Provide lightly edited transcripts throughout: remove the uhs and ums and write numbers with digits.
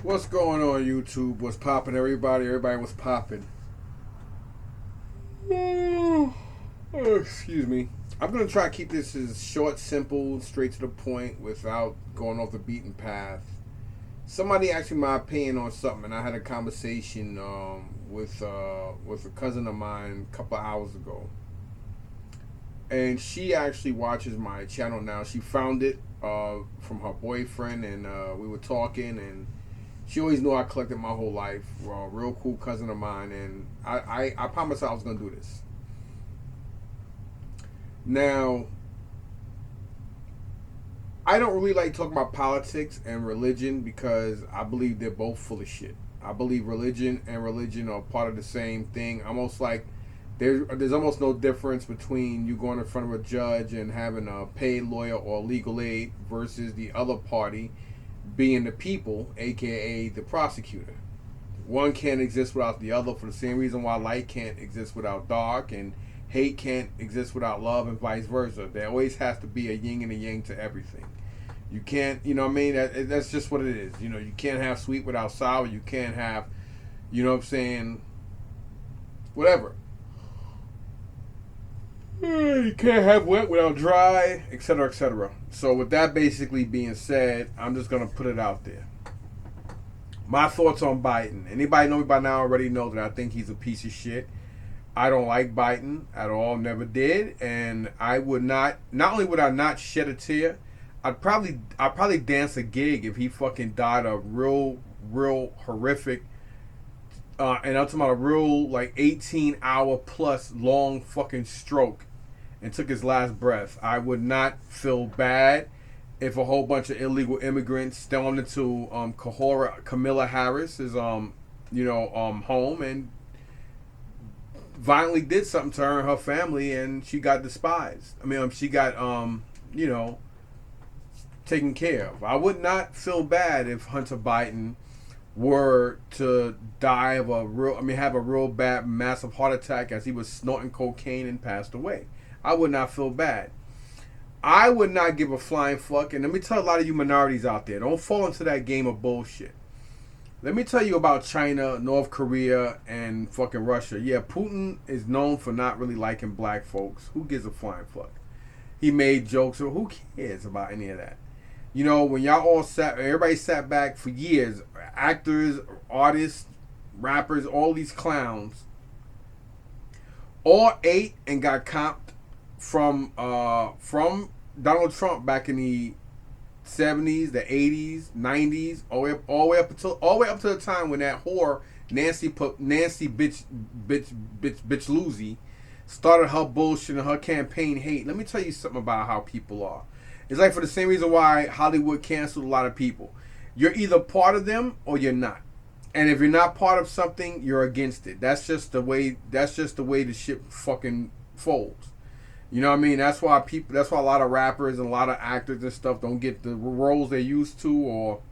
What's going on, YouTube? What's popping, everybody? Everybody, what's popping? Excuse me. I'm gonna try to keep this as short, simple, straight to the point, without going off the beaten path. Somebody asked me my opinion on something, and I had a conversation with a cousin of mine a couple of hours ago, and she actually watches my channel now. She found it from her boyfriend, and we were talking, and she always knew I collected my whole life. Real cool cousin of mine, and I promised her I was gonna do this. Now, I don't really like talking about politics and religion because I believe they're both full of shit. I believe religion and religion are part of the same thing. Almost like there's almost no difference between you going in front of a judge and having a paid lawyer or legal aid versus the other party being the people, aka the prosecutor. One can't exist without the other for the same reason why light can't exist without dark and hate can't exist without love and vice versa. There always has to be a yin and a yang to everything. You can't, you know what I mean? That's just what it is. You know, you can't have sweet without sour. You can't have, you know what I'm saying, whatever. You can't have wet without dry, etc., etc. So, with that basically being said, I'm just going to put it out there. My thoughts on Biden. Anybody know me by now already know that I think he's a piece of shit. I don't like Biden at all, never did, and I would not only would I not shed a tear, I'd probably dance a gig if he fucking died a real horrific and I'm talking about a real like 18-hour plus long fucking stroke and took his last breath. I would not feel bad if a whole bunch of illegal immigrants stormed into Camilla Harris's home and violently did something to her and her family, and she got despised. I mean, she got you know taken care of. I would not feel bad if Hunter Biden were to die of have a real bad, massive heart attack as he was snorting cocaine and passed away. I would not feel bad. I would not give a flying fuck. And let me tell a lot of you minorities out there, don't fall into that game of bullshit. Let me tell you about China, North Korea, and fucking Russia. Yeah, Putin is known for not really liking black folks. Who gives a flying fuck? He made jokes, or who cares about any of that? You know, when everybody sat back for years, actors, artists, rappers, all these clowns, all ate and got comped from Donald Trump back in the 70s, the 80s, 90s, all the way up to the time when that whore Nancy bitch Lucy started her bullshit and her campaign hate. Let me tell you something about how people are. It's like for the same reason why Hollywood canceled a lot of people. You're either part of them or you're not. And if you're not part of something, you're against it. That's just the way the shit fucking folds. You know what I mean? That's why a lot of rappers and a lot of actors and stuff don't get the roles they used to, or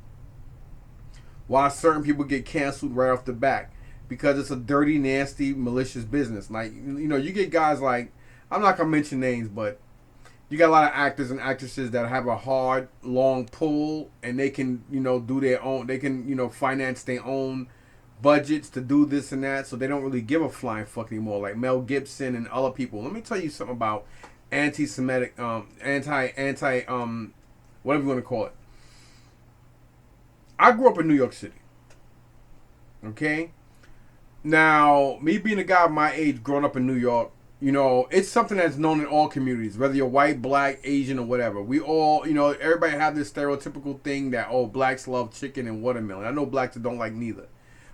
why certain people get canceled right off the bat. Because it's a dirty, nasty, malicious business. Like, you get guys like, I'm not gonna mention names, but you got a lot of actors and actresses that have a hard, long pull, and they can, do their own. They can, finance their own budgets to do this and that, so they don't really give a flying fuck anymore. Like Mel Gibson and other people. Let me tell you something about anti-Semitic, whatever you want to call it. I grew up in New York City. Okay, now me being a guy of my age, growing up in New York. It's something that's known in all communities, whether you're white, black, Asian, or whatever. We all, everybody have this stereotypical thing that, blacks love chicken and watermelon. I know blacks that don't like neither.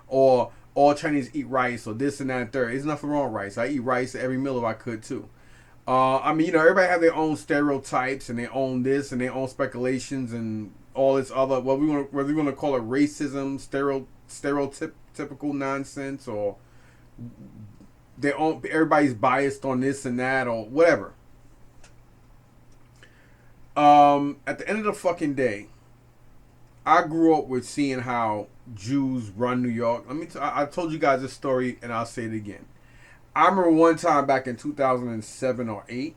Or all Chinese eat rice, or this and that and third. There's nothing wrong with rice. I eat rice every meal if I could, too. Everybody have their own stereotypes and their own this and their own speculations and all this other, whether we want to call it racism, stereotypical nonsense, or everybody's biased on this and that or whatever. At the end of the fucking day, I grew up with seeing how Jews run New York. I told you guys this story and I'll say it again. I remember one time back in 2007 or 8.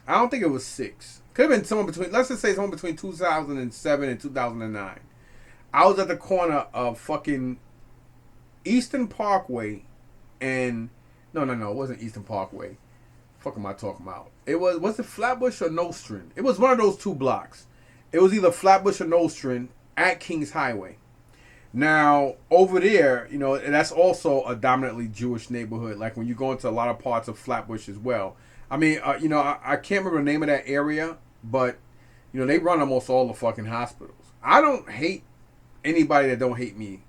I don't think it was 6. Could have been let's just say someone between 2007 and 2009. I was at the corner of fucking Eastern Parkway and no, it wasn't Eastern Parkway. Fuck am I talking about? It was it Flatbush or Nostrand? It was one of those two blocks. It was either Flatbush or Nostrand at Kings Highway. Now over there, you know, that's also a dominantly Jewish neighborhood. Like when you go into a lot of parts of Flatbush as well. I mean, you know, I can't remember the name of that area, but you know, they run almost all the fucking hospitals. I don't hate anybody that don't hate me,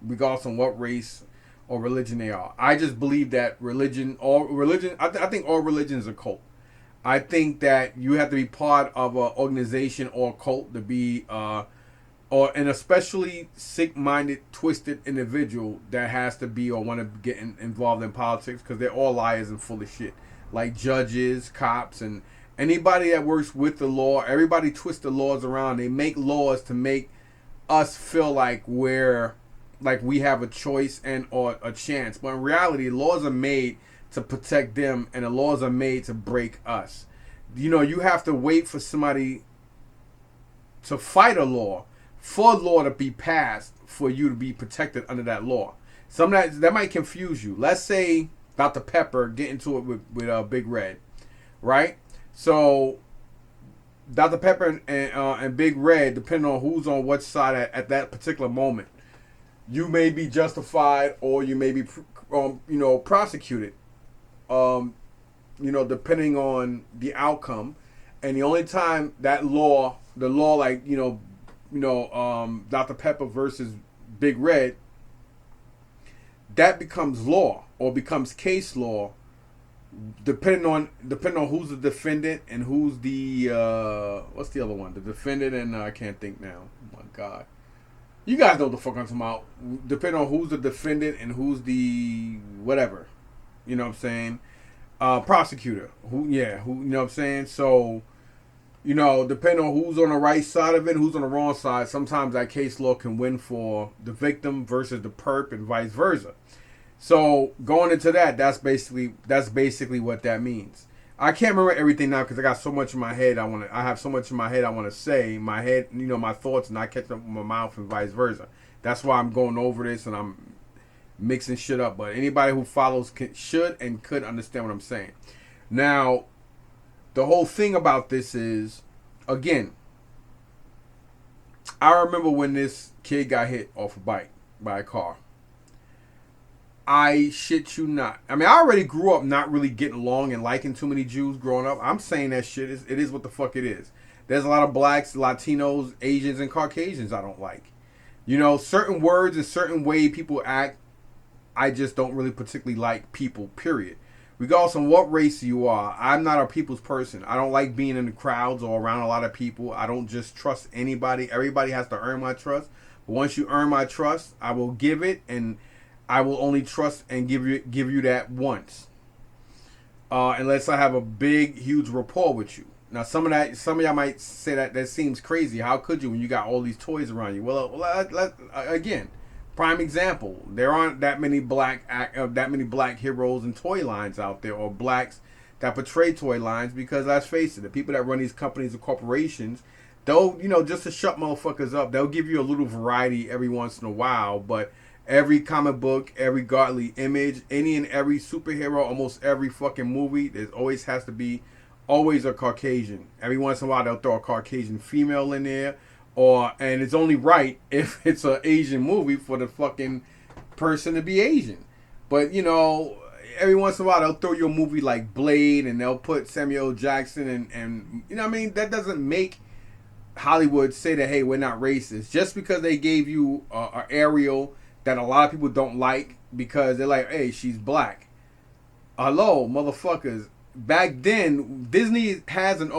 regardless of what race or religion they are. I just believe that I think all religion is a cult. I think that you have to be part of an organization or a cult to be, or an especially sick-minded, twisted individual that has to be or want to get involved in politics because they're all liars and full of shit. Like judges, cops, and anybody that works with the law. Everybody twists the laws around. They make laws to make us feel like we have a choice and or a chance, but in reality laws are made to protect them and the laws are made to break us. You know, you have to wait for somebody to fight a law for a law to be passed for you to be protected under that law. Some that might confuse you. Let's say Dr. Pepper get into it with Big Red, right? So Dr. Pepper and Big Red, depending on who's on what side at that particular moment, you may be justified or you may be, prosecuted, depending on the outcome. And the only time the law, like, Dr. Pepper versus Big Red, that becomes law or becomes case law, depending on who's the defendant and who's the what's the other one? The defendant and I can't think now. Oh my God. You guys know what the fuck I'm talking about. Depending on who's the defendant and who's the whatever. You know what I'm saying? Prosecutor. You know what I'm saying? So, depending on who's on the right side of it, who's on the wrong side, sometimes that case law can win for the victim versus the perp and vice versa. So going into that, that's basically what that means. I can't remember everything now because I got so much in my head. I have so much in my head I want to say. My head, my thoughts, and I catch up with my mouth and vice versa. That's why I'm going over this and I'm mixing shit up. But anybody who follows should and could understand what I'm saying. Now, the whole thing about this is, again, I remember when this kid got hit off a bike by a car. I shit you not. I mean, I already grew up not really getting along and liking too many Jews growing up. I'm saying that shit it is what the fuck it is. There's a lot of blacks, Latinos, Asians, and Caucasians I don't like. Certain words and certain way people act, I just don't really particularly like people, period. Regardless of what race you are, I'm not a people's person. I don't like being in the crowds or around a lot of people. I don't just trust anybody. Everybody has to earn my trust. But once you earn my trust, I will give it, and I will only trust and give you that once, unless I have a big, huge rapport with you. Now, some of y'all might say that seems crazy. How could you when you got all these toys around you? Well, again, prime example. There aren't that many black heroes and toy lines out there, or blacks that portray toy lines. Because let's face it, the people that run these companies and corporations, they'll just to shut motherfuckers up, they'll give you a little variety every once in a while, but every comic book, every godly image, any and every superhero, almost every fucking movie, there always has to be always a Caucasian. Every once in a while, they'll throw a Caucasian female in there, and it's only right if it's an Asian movie for the fucking person to be Asian. But every once in a while, they'll throw you a movie like Blade, and they'll put Samuel L. Jackson, and what I mean, that doesn't make Hollywood say that, hey, we're not racist just because they gave you a Ariel that a lot of people don't like because they're like, hey, she's black. Hello, motherfuckers. Back then, Disney has been a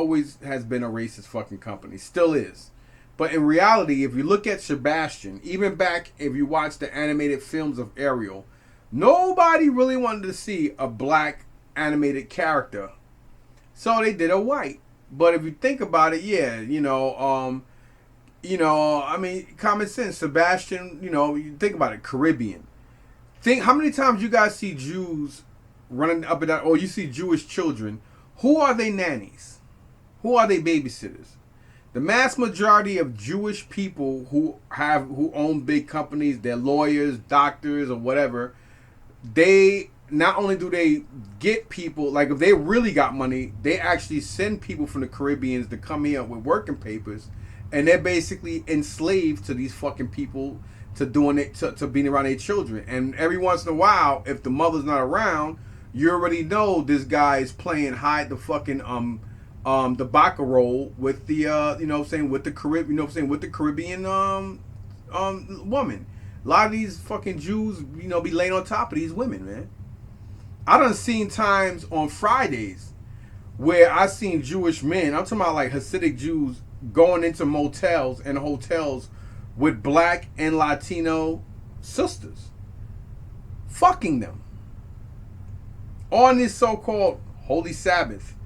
racist fucking company. Still is. But in reality, if you look at Sebastian, even back if you watch the animated films of Ariel, nobody really wanted to see a black animated character. So they did a white. But if you think about it, yeah, I mean, common sense. Sebastian, you think about it, Caribbean. Think how many times you guys see Jews running up and down, or you see Jewish children. Who are they nannies? Who are they babysitters? The mass majority of Jewish people who own big companies, they're lawyers, doctors, or whatever. They not only do they get people, like if they really got money, they actually send people from the Caribbeans to come here with working papers, and they're basically enslaved to these fucking people to doing it to being around their children. And every once in a while, if the mother's not around, you already know this guy is playing hide the fucking the bacca role with the you know what I'm saying, with the Caribbean, you know what I'm saying, with the Caribbean woman. A lot of these fucking Jews, you know, be laying on top of these women, man. I done seen times on Fridays where I seen Jewish men, I'm talking about like Hasidic Jews, going into motels and hotels with black and Latino sisters, fucking them on this so-called Holy Sabbath.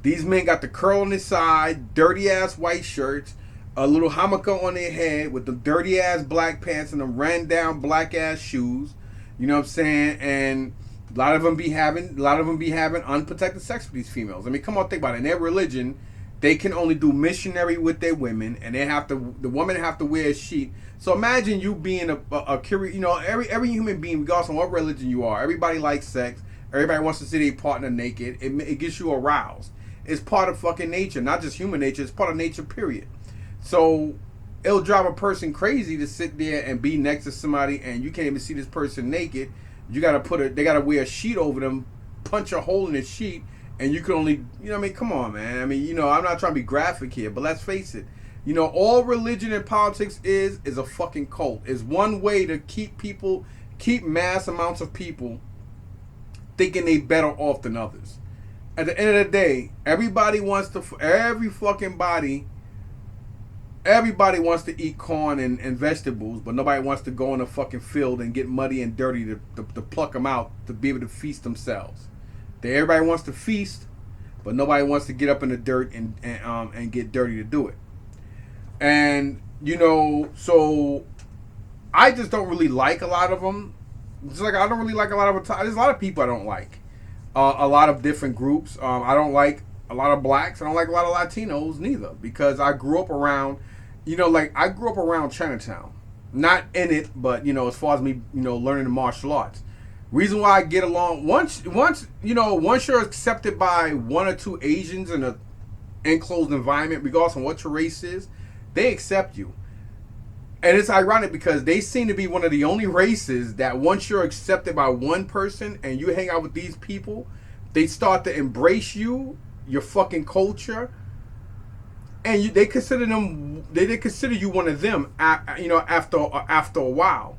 These men got the curl on their side, dirty ass white shirts, a little hammock on their head with the dirty ass black pants and the ran down black ass shoes. You know what I'm saying? And a lot of them be having unprotected sex with these females. I mean, come on, think about it. In their religion, they can only do missionary with their women, and the women have to wear a sheet. So imagine you being a you know, every human being, regardless of what religion you are, everybody likes sex. Everybody wants to see their partner naked. It gets you aroused. It's part of fucking nature, not just human nature. It's part of nature, period. So it'll drive a person crazy to sit there and be next to somebody, and you can't even see this person naked. You gotta they gotta wear a sheet over them, punch a hole in the sheet, and you can only, you know what I mean? Come on, man. I mean, you know, I'm not trying to be graphic here, but let's face it. You know, all religion and politics is a fucking cult. It's one way to keep mass amounts of people thinking they better off than others. At the end of the day, everybody wants to eat corn and vegetables, but nobody wants to go in a fucking field and get muddy and dirty to pluck them out to be able to feast themselves. Everybody wants to feast, but nobody wants to get up in the dirt and get dirty to do it. And, you know, so I just don't really like a lot of them. Just like I don't really like a lot of them. There's a lot of people I don't like. A lot of different groups. I don't like a lot of blacks. I don't like a lot of Latinos neither, because I grew up around, you know, like I grew up around Chinatown. Not in it, but, you know, as far as me, you know, learning the martial arts. Reason why I get along, once you're accepted by one or two Asians in an enclosed environment, regardless of what your race is, they accept you. And it's ironic because they seem to be one of the only races that once you're accepted by one person and you hang out with these people, they start to embrace you, your fucking culture, and they consider you one of them, you know, after a while.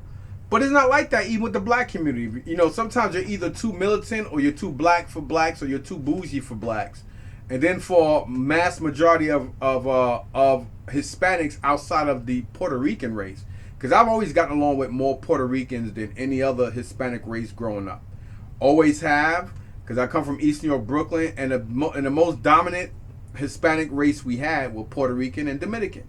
But it's not like that even with the black community. You know, sometimes you're either too militant or you're too black for blacks or you're too bougie for blacks. And then for mass majority of Hispanics outside of the Puerto Rican race, because I've always gotten along with more Puerto Ricans than any other Hispanic race growing up. Always have, because I come from East New York, Brooklyn, and the most dominant Hispanic race we had were Puerto Rican and Dominican.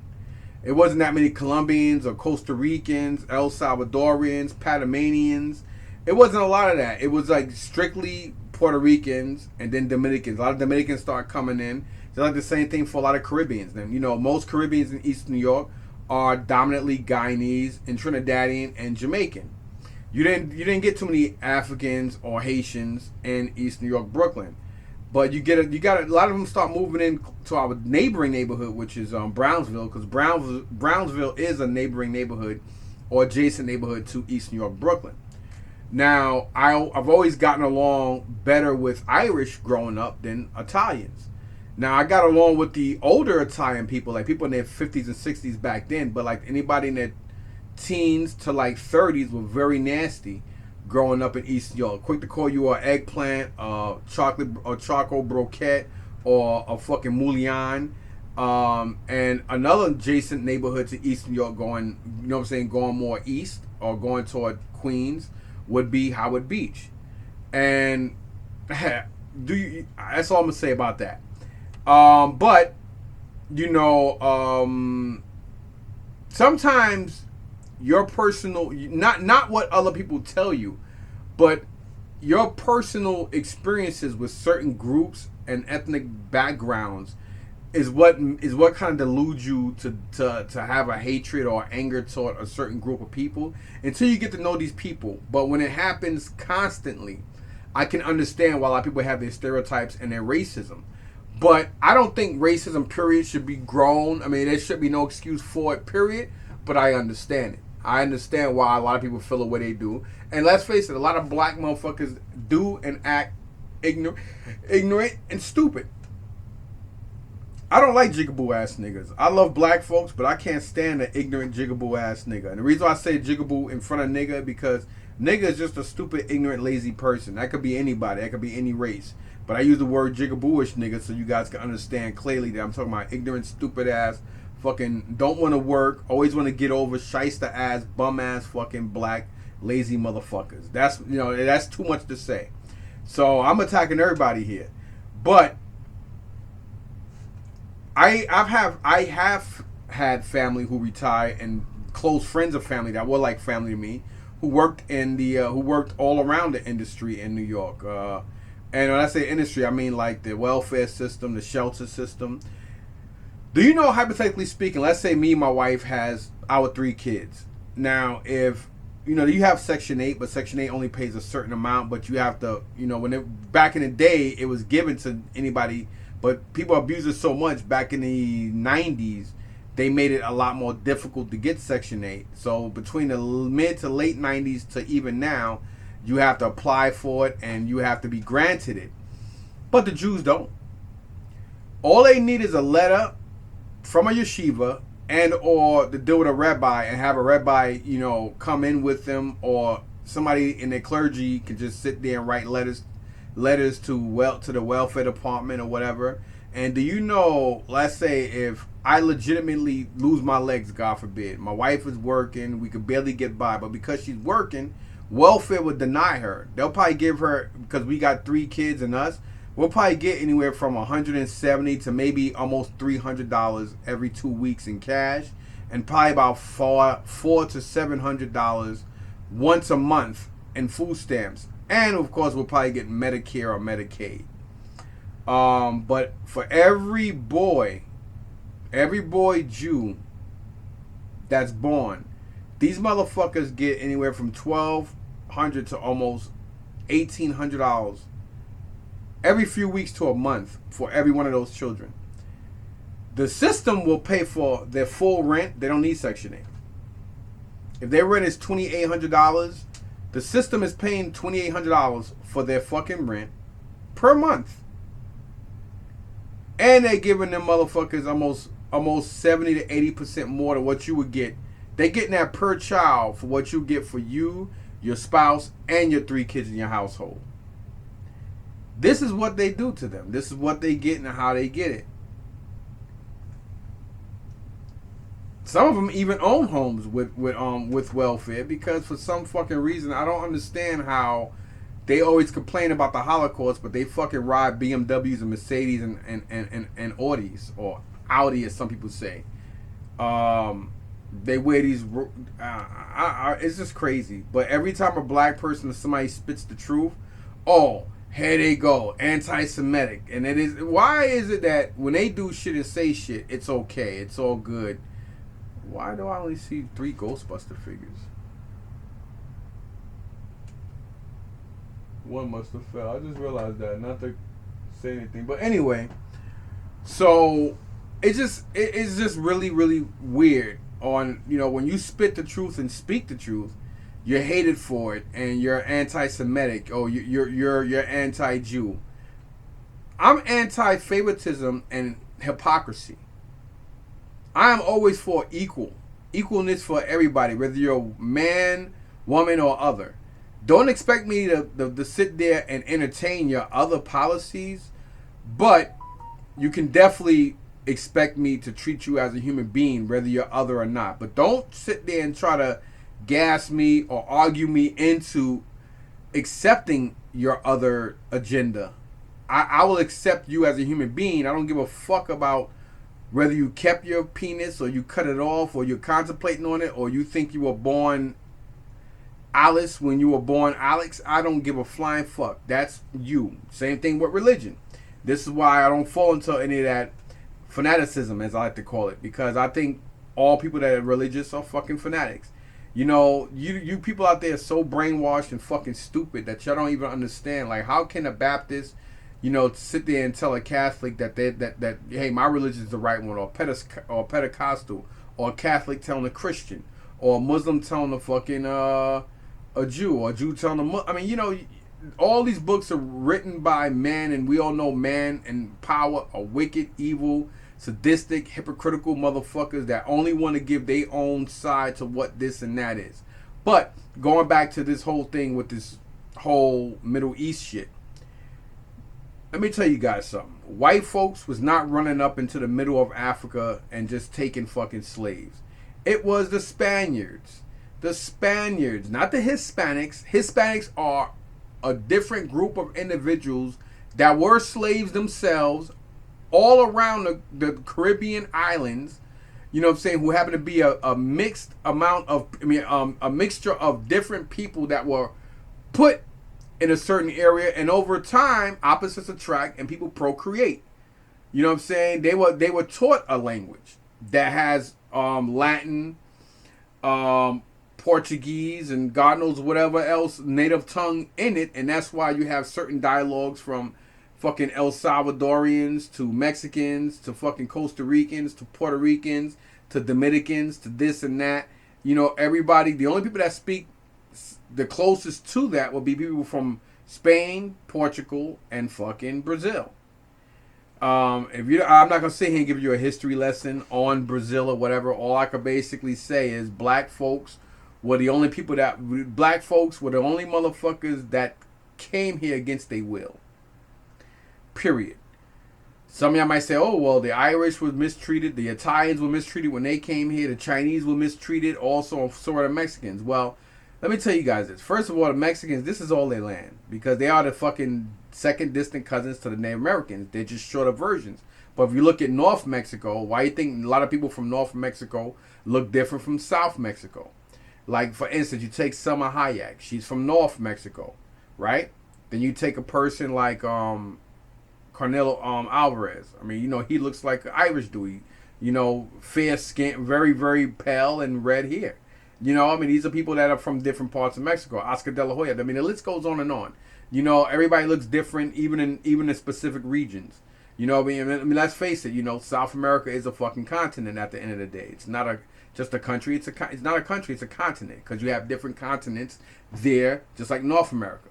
It wasn't that many Colombians or Costa Ricans, El Salvadorians, Panamanians. It wasn't a lot of that. It was like strictly Puerto Ricans and then Dominicans. A lot of Dominicans start coming in. It's like the same thing for a lot of Caribbeans. Then, you know, most Caribbeans in East New York are dominantly Guyanese and Trinidadian and Jamaican. You didn't get too many Africans or Haitians in East New York, Brooklyn. But you got a lot of them start moving in to our neighboring neighborhood, which is Brownsville, because Brownsville is a neighboring neighborhood or adjacent neighborhood to East New York, Brooklyn. Now, I've always gotten along better with Irish growing up than Italians. Now, I got along with the older Italian people, like people in their 50s and 60s back then, but like anybody in their teens to like 30s were very nasty growing up in East New York. Quick to call you an eggplant, chocolate or charcoal broquette, or a fucking moulian. And another adjacent neighborhood to East New York going, you know what I'm saying, going more east or going toward Queens would be Howard Beach. And that's all I'm gonna say about that. But you know, sometimes your personal, not what other people tell you, but your personal experiences with certain groups and ethnic backgrounds is what kind of deludes you to have a hatred or anger toward a certain group of people until you get to know these people. But when it happens constantly, I can understand why a lot of people have their stereotypes and their racism. But I don't think racism, period, should be grown. I mean, there should be no excuse for it, period. But I understand it. I understand why a lot of people feel the way they do. And let's face it, a lot of black motherfuckers do and act ignorant and stupid. I don't like jigaboo ass niggas. I love black folks, but I can't stand an ignorant jigaboo ass nigga. And the reason why I say jigaboo in front of nigga because nigga is just a stupid, ignorant, lazy person. That could be anybody. That could be any race. But I use the word jigabooish nigga so you guys can understand clearly that I'm talking about ignorant, stupid ass, fucking don't want to work, always want to get over, shyster ass, bum ass, fucking black, lazy motherfuckers. That's that's too much to say. So I'm attacking everybody here, but I have had family who retired and close friends of family that were like family to me, who worked who worked all around the industry in New York. And when I say industry, I mean like the welfare system, the shelter system. Do you know, hypothetically speaking, let's say me and my wife has our 3 kids. Now, if you have Section 8, but Section 8 only pays a certain amount, but you have to, back in the day, it was given to anybody. But people abuse it so much. Back in the 90s, they made it a lot more difficult to get Section 8. So between the mid to late 90s to even now, you have to apply for it and you have to be granted it. But the Jews don't. All they need is a letter from a yeshiva and or to deal with a rabbi and have a rabbi, come in with them, or somebody in their clergy can just sit there and write letters to the welfare department or whatever. And do you know, let's say if I legitimately lose my legs, God forbid, my wife is working, we could barely get by, but because she's working, welfare would deny her. They'll probably give her, because we got 3 kids and us, we'll probably get anywhere from $170 to maybe almost $300 every 2 weeks in cash, and probably about $400 to $700 once a month in food stamps. And of course, we'll probably get Medicare or Medicaid. But for every boy Jew that's born, these motherfuckers get anywhere from $1,200 to almost $1,800 every few weeks to a month for every one of those children. The system will pay for their full rent. They don't need Section 8. If their rent is $2,800, the system is paying $2,800 for their fucking rent per month. And they're giving them motherfuckers almost 70 to 80% more than what you would get. They're getting that per child for what you get for you, your spouse, and your 3 kids in your household. This is what they do to them. This is what they get and how they get it. Some of them even own homes with welfare, because for some fucking reason, I don't understand how they always complain about the Holocaust, but they fucking ride BMWs and Mercedes and Audis, or Audi as some people say. They wear these, it's just crazy. But every time a black person or somebody spits the truth, oh, here they go, anti-Semitic. And it is, why is it that when they do shit and say shit, it's okay, it's all good? Why do I only see 3 Ghostbuster figures? One must have fell. I just realized that, not to say anything. But anyway, so it's just really, really weird on, when you spit the truth and speak the truth, you're hated for it and you're anti-Semitic, or you're anti-Jew. I'm anti-favoritism and hypocrisy. I am always for equalness for everybody, whether you're man, woman, or other. Don't expect me to sit there and entertain your other policies, but you can definitely expect me to treat you as a human being, whether you're other or not. But don't sit there and try to gas me or argue me into accepting your other agenda. I will accept you as a human being. I don't give a fuck about whether you kept your penis or you cut it off or you're contemplating on it or you think you were born Alice when you were born Alex. I don't give a flying fuck. That's you. Same thing with religion. This is why I don't fall into any of that fanaticism, as I like to call it, because I think all people that are religious are fucking fanatics. You know, you people out there are so brainwashed and fucking stupid that y'all don't even understand. Like, how can a Baptist, you know, sit there and tell a Catholic that hey, my religion is the right one, or Pentecostal, or a Catholic telling a Christian, or a Muslim telling a fucking a Jew, or a Jew telling a Muslim. I mean, you know, all these books are written by man, and we all know man and power are wicked, evil, sadistic, hypocritical motherfuckers that only want to give their own side to what this and that is. But going back to this whole thing with this whole Middle East shit, let me tell you guys something. White folks was not running up into the middle of Africa and just taking fucking slaves. It was the Spaniards. The Spaniards, not the Hispanics. Hispanics are a different group of individuals that were slaves themselves all around the Caribbean islands, you know what I'm saying, who happen to be a mixed amount of, a mixture of different people that were put in a certain area, and over time, opposites attract and people procreate. You know what I'm saying? They were taught a language that has Latin, Portuguese, and God knows whatever else native tongue in it, and that's why you have certain dialogues from fucking El Salvadorians to Mexicans to fucking Costa Ricans to Puerto Ricans to Dominicans to this and that. You know, everybody, the only people that speak the closest to that will be people from Spain, Portugal, and fucking Brazil. I'm not gonna sit here and give you a history lesson on Brazil or whatever. All I could basically say is black folks were the only motherfuckers that came here against their will. Period. Some of y'all might say, oh, well, the Irish was mistreated, the Italians were mistreated when they came here, the Chinese were mistreated, also so are the Mexicans. Well, let me tell you guys this. First of all, the Mexicans, this is all their land, because they are the fucking second distant cousins to the Native Americans. They're just shorter versions. But if you look at North Mexico, why you think a lot of people from North Mexico look different from South Mexico? Like, for instance, you take Selma Hayek. She's from North Mexico, right? Then you take a person like Cornel Alvarez. I mean, you know, he looks like an Irish dude. You know, fair skin, very, very pale and red hair. You know, I mean, these are people that are from different parts of Mexico. Oscar de la Hoya. I mean, the list goes on and on. You know, everybody looks different, even in specific regions. You know, I mean, let's face it. You know, South America is a fucking continent. At the end of the day, it's not just a country. It's not a country. It's a continent, because you have different continents there, just like North America.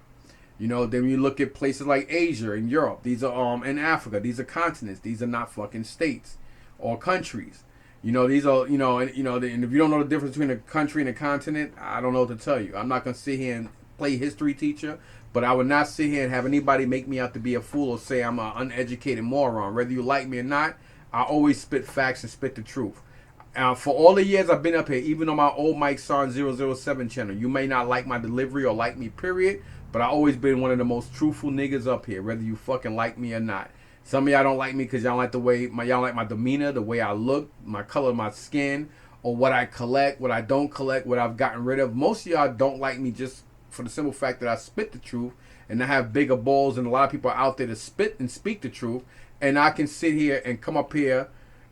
You know, then you look at places like Asia and Europe. These are in Africa. These are continents. These are not fucking states or countries. You know, these are, and if you don't know the difference between a country and a continent, I don't know what to tell you. I'm not gonna sit here and play history teacher, but I would not sit here and have anybody make me out to be a fool or say I'm an uneducated moron. Whether you like me or not, I always spit facts and spit the truth. For all the years I've been up here, even on my old Mike Son 007 channel, you may not like my delivery or like me, period. But I always been one of the most truthful niggas up here, whether you fucking like me or not. Some of y'all don't like me because y'all like y'all like my demeanor, the way I look, my color of my skin, or what I collect, what I don't collect, what I've gotten rid of. Most of y'all don't like me just for the simple fact that I spit the truth, and I have bigger balls than a lot of people out there to spit and speak the truth. And I can sit here and come up here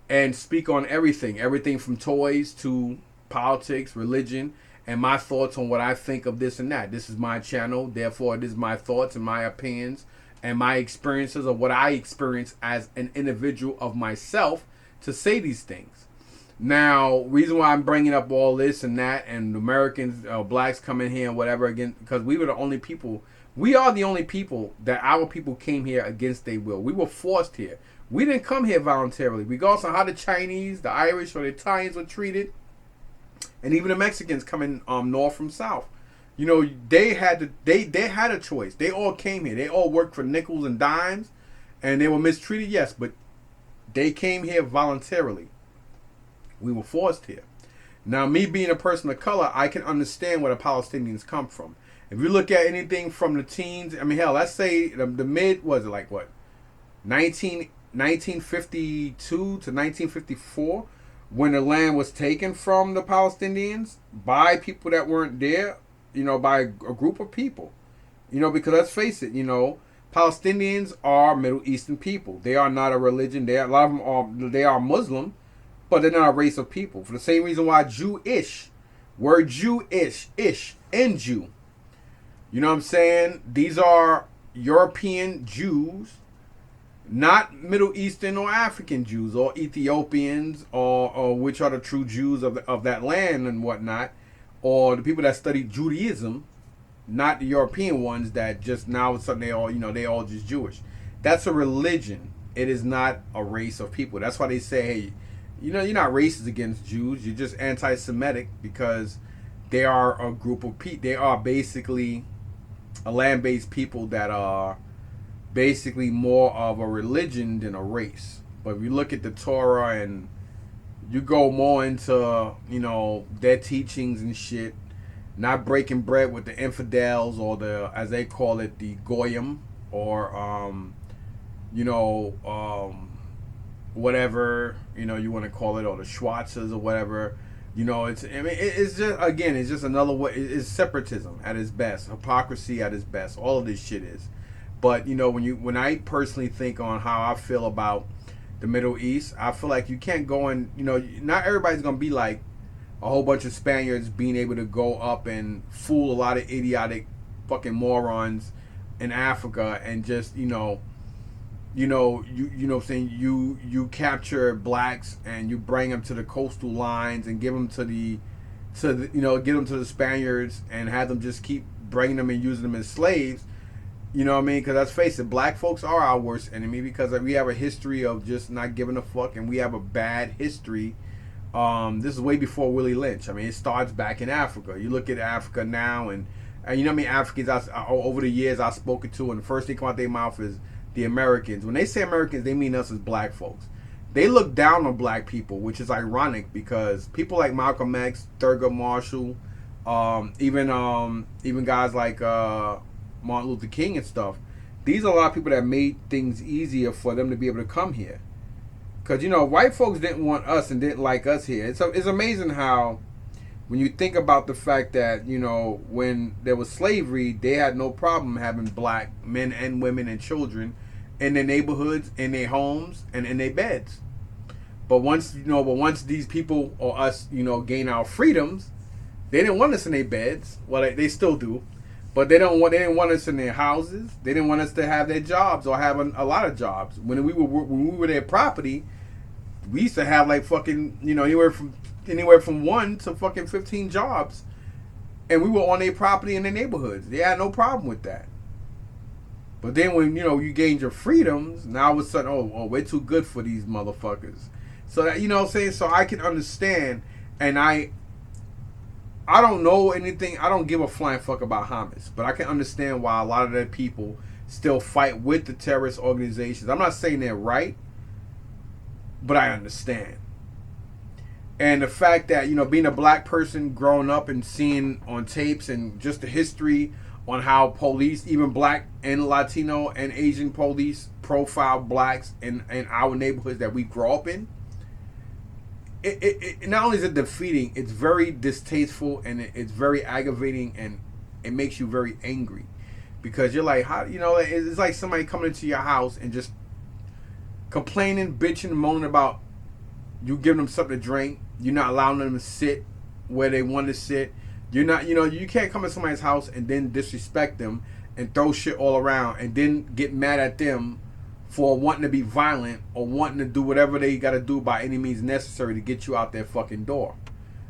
and speak on everything from toys to politics, religion, and my thoughts on what I think of this and that. This is my channel, therefore it is my thoughts and my opinions and my experiences of what I experience as an individual of myself to say these things. Now, reason why I'm bringing up all this and that, and Americans, blacks come in here and whatever again, because we are the only people that our people came here against their will. We were forced here. We didn't come here voluntarily. Regardless of how the Chinese, the Irish, or the Italians were treated, and even the Mexicans coming north from south. You know, they had a choice. They all came here. They all worked for nickels and dimes, and they were mistreated, yes, but they came here voluntarily. We were forced here. Now, me being a person of color, I can understand where the Palestinians come from. If you look at anything from the teens, I mean, hell, let's say the mid, was it like what, 1952 to 1954, when the land was taken from the Palestinians by people that weren't there, you know, by a group of people. You know, because let's face it, you know, Palestinians are Middle Eastern people. They are not a religion. A lot of them are Muslim, but they're not a race of people. For the same reason why Jewish, word Jewish, ish, and Jew. You know what I'm saying? These are European Jews, not Middle Eastern or African Jews or Ethiopians or which are the true Jews of that land and whatnot, or the people that study Judaism, not the European ones that just now suddenly they all just Jewish. That's a religion. It is not a race of people. That's why they say, hey, you're not racist against Jews. You're just anti-Semitic because they are a group of people. They are basically a land-based people that are basically more of a religion than a race. But if you look at the Torah and you go more into their teachings and shit, not breaking bread with the infidels or the, as they call it, the goyim, or whatever you want to call it, or the Schwarzes or whatever. It's just another way. It's separatism at its best, hypocrisy at its best. All of this shit is. But when I personally think on how I feel about the Middle East, I feel like you can't go and not everybody's gonna be like a whole bunch of Spaniards being able to go up and fool a lot of idiotic fucking morons in Africa and just you capture blacks and you bring them to the coastal lines and give them to the get them to the Spaniards and have them just keep bringing them and using them as slaves. You know what I mean? Because let's face it, black folks are our worst enemy because we have a history of just not giving a fuck, and we have a bad history. This is way before Willie Lynch. I mean, it starts back in Africa. You look at Africa now, and you know what I mean? Africans over the years I've spoken to, and the first thing come out their mouth is the Americans. When they say Americans, they mean us as black folks. They look down on black people, which is ironic because people like Malcolm X, Thurgood Marshall, even guys like Martin Luther King and stuff. These are a lot of people that made things easier for them to be able to come here. Because, white folks didn't want us and didn't like us here. It's amazing how, when you think about the fact that, when there was slavery, they had no problem having black men and women and children in their neighborhoods, in their homes, and in their beds. But once these people or us, gain our freedoms, they didn't want us in their beds. Well, they still do. But they didn't want us in their houses. They didn't want us to have their jobs or have a lot of jobs. When we were their property, we used to have like fucking anywhere from 1 to fucking 15 jobs, and we were on their property in their neighborhoods. They had no problem with that. But then when you gained your freedoms, now all of a sudden, oh, we're too good for these motherfuckers. So that what I'm saying. So I can understand, and I don't know anything. I don't give a flying fuck about Hamas, but I can understand why a lot of their people still fight with the terrorist organizations. I'm not saying they're right, but I understand. And the fact that, being a black person growing up and seeing on tapes and just the history on how police, even black and Latino and Asian police, profile blacks in our neighborhoods that we grow up in, it not only is it defeating, it's very distasteful and it's very aggravating, and it makes you very angry because you're like, how it's like somebody coming into your house and just complaining, bitching, moaning about you giving them something to drink, you're not allowing them to sit where they want to sit, you're not, you can't come to somebody's house and then disrespect them and throw shit all around and then get mad at them for wanting to be violent or wanting to do whatever they got to do by any means necessary to get you out their fucking door.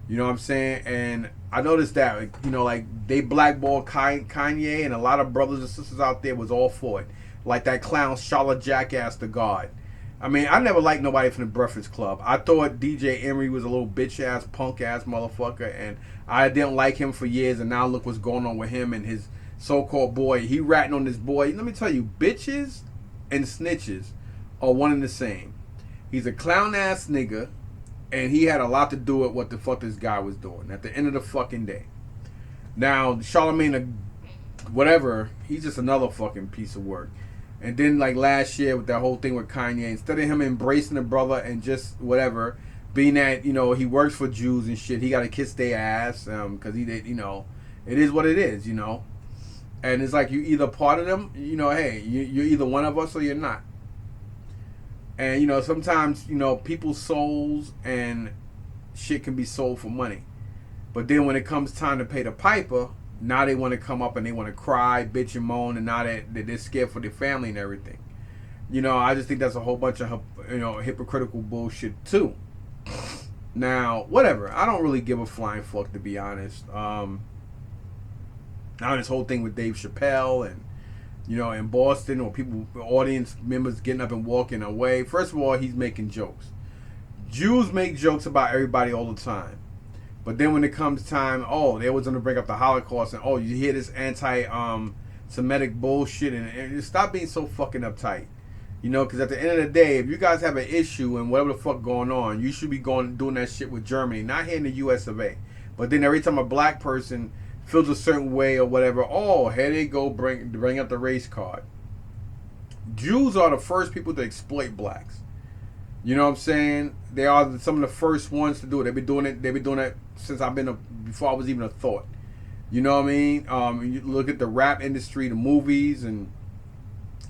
You know what I'm saying? And I noticed that, like they blackballed Kanye, and a lot of brothers and sisters out there was all for it. Like that clown Charlotte Jackass the God. I mean, I never liked nobody from the Breakfast Club. I thought DJ Emery was a little bitch ass, punk ass motherfucker, and I didn't like him for years, and now look what's going on with him and his so-called boy. He ratting on this boy. Let me tell you, bitches and snitches are one and the same. He's a clown ass nigga, and he had a lot to do with what the fuck this guy was doing at the end of the fucking day. Now, Charlemagne, whatever, he's just another fucking piece of work. And then like last year with that whole thing with Kanye, instead of him embracing the brother and just whatever, being that, he works for Jews and shit, he got to kiss their ass because he did, it is what it is, And it's like you either part of them, you know, hey, you're either one of us or you're not. And, you know, sometimes, you know, people's souls and shit can be sold for money. But then when it comes time to pay the piper, now they want to come up and they want to cry, bitch and moan, and now they're scared for their family and everything. You know, I just think that's a whole bunch of, you know, hypocritical bullshit too. Now, whatever. I don't really give a flying fuck, to be honest. Now this whole thing with Dave Chappelle and, you know, in Boston, or people, audience members getting up and walking away. First of all, he's making jokes. Jews make jokes about everybody all the time. But then when it comes time, oh, they was going to bring up the Holocaust, and oh, you hear this anti-Semitic bullshit, and stop being so fucking uptight. You know, because at the end of the day, if you guys have an issue and whatever the fuck going on, you should be doing that shit with Germany, not here in the US of A. But then every time a black person feels a certain way or whatever, oh, here they go, bring up the race card. Jews are the first people to exploit blacks. You know what I'm saying? They are some of the first ones to do it. They've been doing it since before I was even a thought. You know what I mean? You look at the rap industry, the movies, and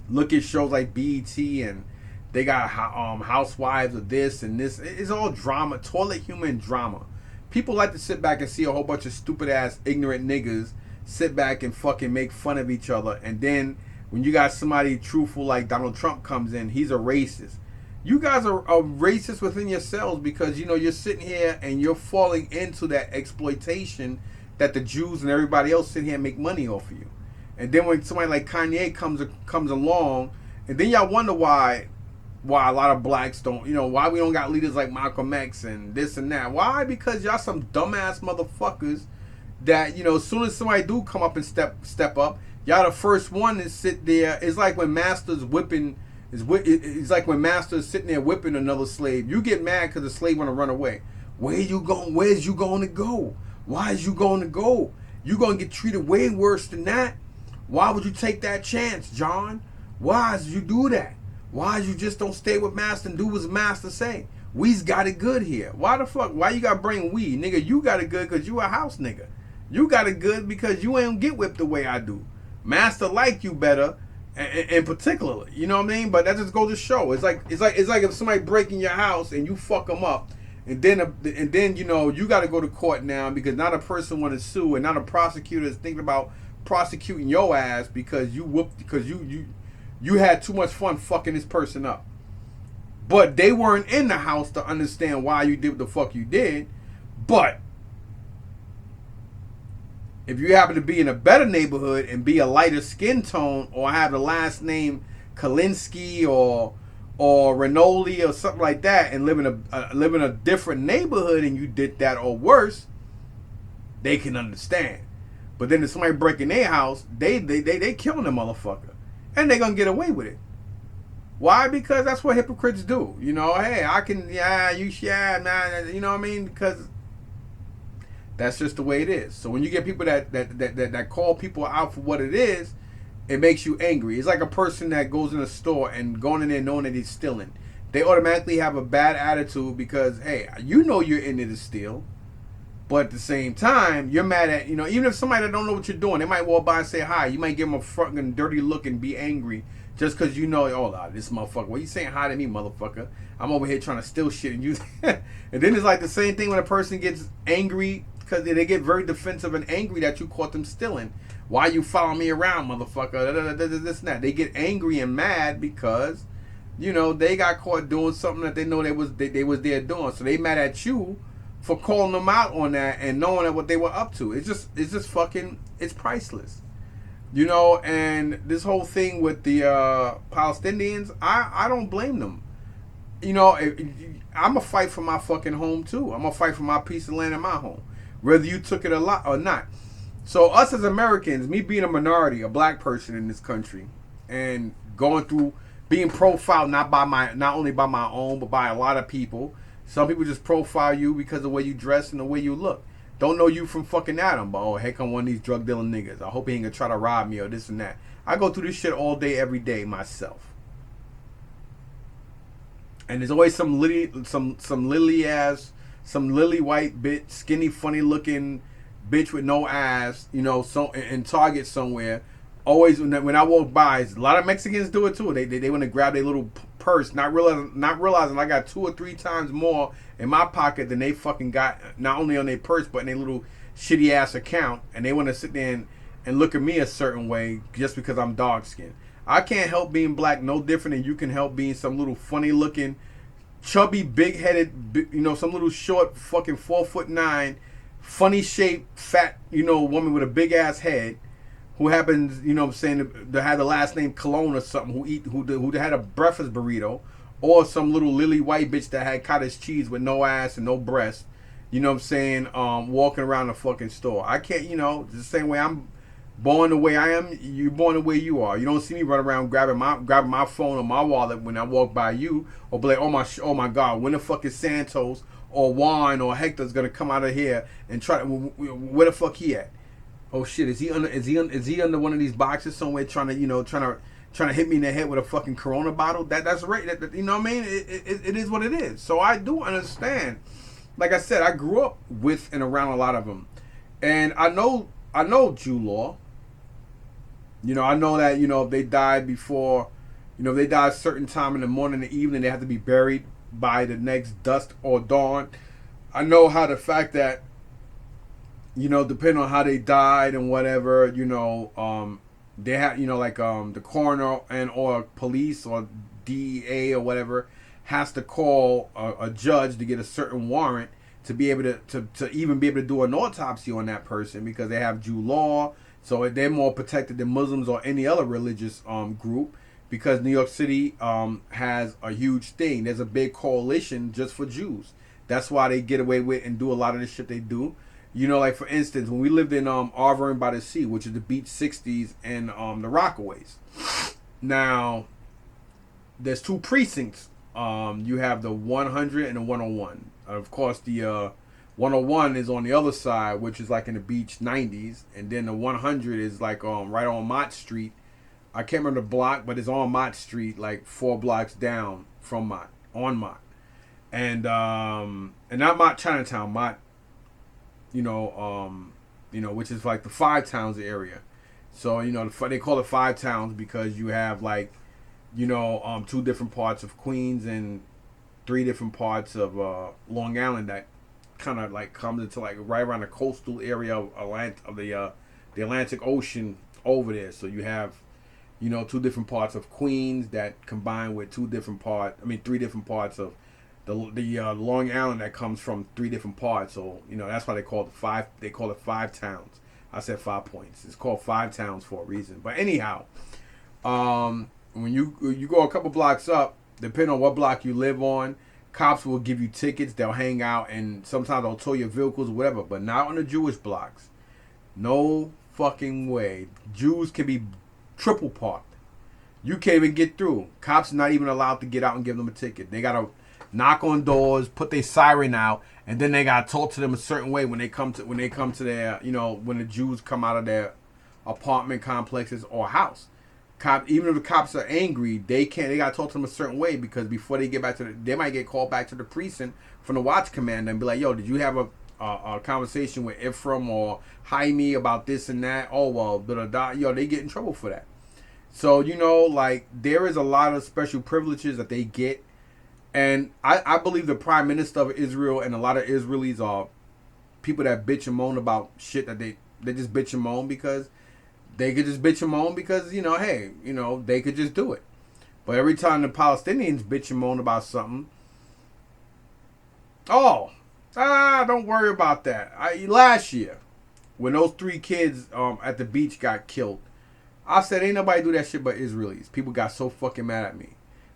look at shows like BET, and they got housewives of this and this. It's all drama, toilet humor and drama. People like to sit back and see a whole bunch of stupid ass ignorant niggas sit back and fucking make fun of each other. And then when you got somebody truthful like Donald Trump comes in, he's a racist. You guys are racist within yourselves, because, you know, you're sitting here and you're falling into that exploitation that the Jews and everybody else sit here and make money off of you. And then when somebody like Kanye comes along, and then y'all wonder why a lot of blacks don't, you know, why we don't got leaders like Malcolm X and this and that. Why? Because y'all some dumbass motherfuckers that, you know, as soon as somebody do come up and step up, y'all the first one to sit there. It's like when Master's whipping, it's like when Master's sitting there whipping another slave. You get mad because the slave want to run away. Where you going? Where's you going to go? Why is you going to go? You going to get treated way worse than that. Why would you take that chance, John? Why did you do that? Why you just don't stay with Master and do what Master say? We's got it good here. Why the fuck? Why you got to bring we? Nigga, you got it good because you a house nigga. You got it good because you ain't get whipped the way I do. Master like you better, in particular. You know what I mean? But that just goes to show. It's like if somebody break in your house and you fuck them up, and then you know you got to go to court now because not a person want to sue, and not a prosecutor is thinking about prosecuting your ass because you had too much fun fucking this person up. But they weren't in the house to understand why you did what the fuck you did. But if you happen to be in a better neighborhood and be a lighter skin tone, or have the last name Kalinsky or Renoli or something like that, and live in a different neighborhood, and you did that or worse, they can understand. But then if somebody break in their house, they killing the motherfucker. And they gonna get away with it. Why? Because that's what hypocrites do. You know, hey, I can, man, you know what I mean? Because that's just the way it is. So when you get people that call people out for what it is, it makes you angry. It's like a person that goes in a store and going in there knowing that he's stealing. They automatically have a bad attitude because, hey, you know you're in there to steal. But at the same time, you're mad at, you know, even if somebody that don't know what you're doing, they might walk by and say hi. You might give them a fucking dirty look and be angry just because you know, oh, this motherfucker. What you saying hi to me, motherfucker? I'm over here trying to steal shit and you. And then it's like the same thing when a person gets angry because they get very defensive and angry that you caught them stealing. Why you follow me around, motherfucker? This and that. They get angry and mad because, you know, they got caught doing something that they know they was there doing. So they mad at you for calling them out on that and knowing that what they were up to. It's just fucking, it's priceless. You know, and this whole thing with the Palestinians, I don't blame them. You know, I'm going to fight for my fucking home too. I'm going to fight for my piece of land in my home, whether you took it a lot or not. So us as Americans, me being a minority, a black person in this country, and going through being profiled not only by my own, but by a lot of people. Some people just profile you because of the way you dress and the way you look. Don't know you from fucking Adam, but oh, here come one of these drug dealing niggas. I hope he ain't gonna try to rob me or this and that. I go through this shit all day, every day myself. And there's always some lily white bitch, skinny, funny looking bitch with no ass, you know, so in Target somewhere, always when I walk by, a lot of Mexicans do it too. They want to grab their little purse, not realizing I got 2 or 3 times more in my pocket than they fucking got, not only on their purse but in their little shitty ass account, and they want to sit there and look at me a certain way just because I'm dark skinned. I can't help being black no different than you can help being some little funny looking, chubby, big headed, some little short fucking 4'9", funny shaped, fat, woman with a big ass head who happens, what I'm saying, to have the last name Cologne or something, who had a breakfast burrito, or some little lily white bitch that had cottage cheese with no ass and no breast, what I'm saying, walking around the fucking store. I can't, the same way I'm born the way I am, you're born the way you are. You don't see me run around grabbing my phone or my wallet when I walk by you, or be like, oh my God, when the fuck is Santos or Juan or Hector's gonna come out of here and try to, where the fuck he at? Oh shit, is he under one of these boxes somewhere trying to hit me in the head with a fucking Corona bottle? That's right. You know what I mean? It is what it is. So I do understand. Like I said, I grew up with and around a lot of them, and I know Jew law. I know that if they died before, if they died a certain time in the morning and the evening, they have to be buried by the next dusk or dawn. I know how the fact that depending on how they died and whatever, they have, the coroner and or police or DEA or whatever has to call a judge to get a certain warrant to be able to even be able to do an autopsy on that person, because they have Jew law, so they're more protected than Muslims or any other religious group, because New York City has a huge thing. There's a big coalition just for Jews. That's why they get away with and do a lot of the shit they do. Like for instance, when we lived in Auburn by the Sea, which is the Beach 60s and the Rockaways. Now, there's 2 precincts. You have the 100 and the 101. Of course, the 101 is on the other side, which is like in the Beach 90s, and then the 100 is like right on Mott Street. I can't remember the block, but it's on Mott Street, like 4 blocks down from Mott, on Mott, and not Mott Chinatown, Mott. Which is like the 5 towns area. So, they call it 5 towns because you have like, 2 different parts of Queens and 3 different parts of Long Island that kind of like comes into like right around the coastal area of the Atlantic Ocean over there. So you have, 2 different parts of Queens that combine with 3 different parts of the Long Island that comes from 3 different parts. So that's why they call it 5. They call it 5 towns. I said 5 points. It's called 5 towns for a reason. But anyhow, when you go a couple blocks up, depending on what block you live on, cops will give you tickets. They'll hang out, and sometimes they'll tow your vehicles or whatever. But not on the Jewish blocks. No fucking way. Jews can be triple parked. You can't even get through. Cops not even allowed to get out and give them a ticket. They gotta knock on doors, put their siren out, and then they gotta talk to them a certain way when they come to their, when the Jews come out of their apartment complexes or house. Even if the cops are angry, they gotta talk to them a certain way, because before they get back they might get called back to the precinct from the watch commander and be like, yo, did you have a conversation with Ephraim or Jaime about this and that? Oh well, they get in trouble for that. So there is a lot of special privileges that they get. And I believe the Prime Minister of Israel and a lot of Israelis are people that bitch and moan about shit that they just bitch and moan because they could just bitch and moan because, they could just do it. But every time the Palestinians bitch and moan about something, don't worry about that. Last year, when those 3 kids at the beach got killed, I said, ain't nobody do that shit but Israelis. People got so fucking mad at me.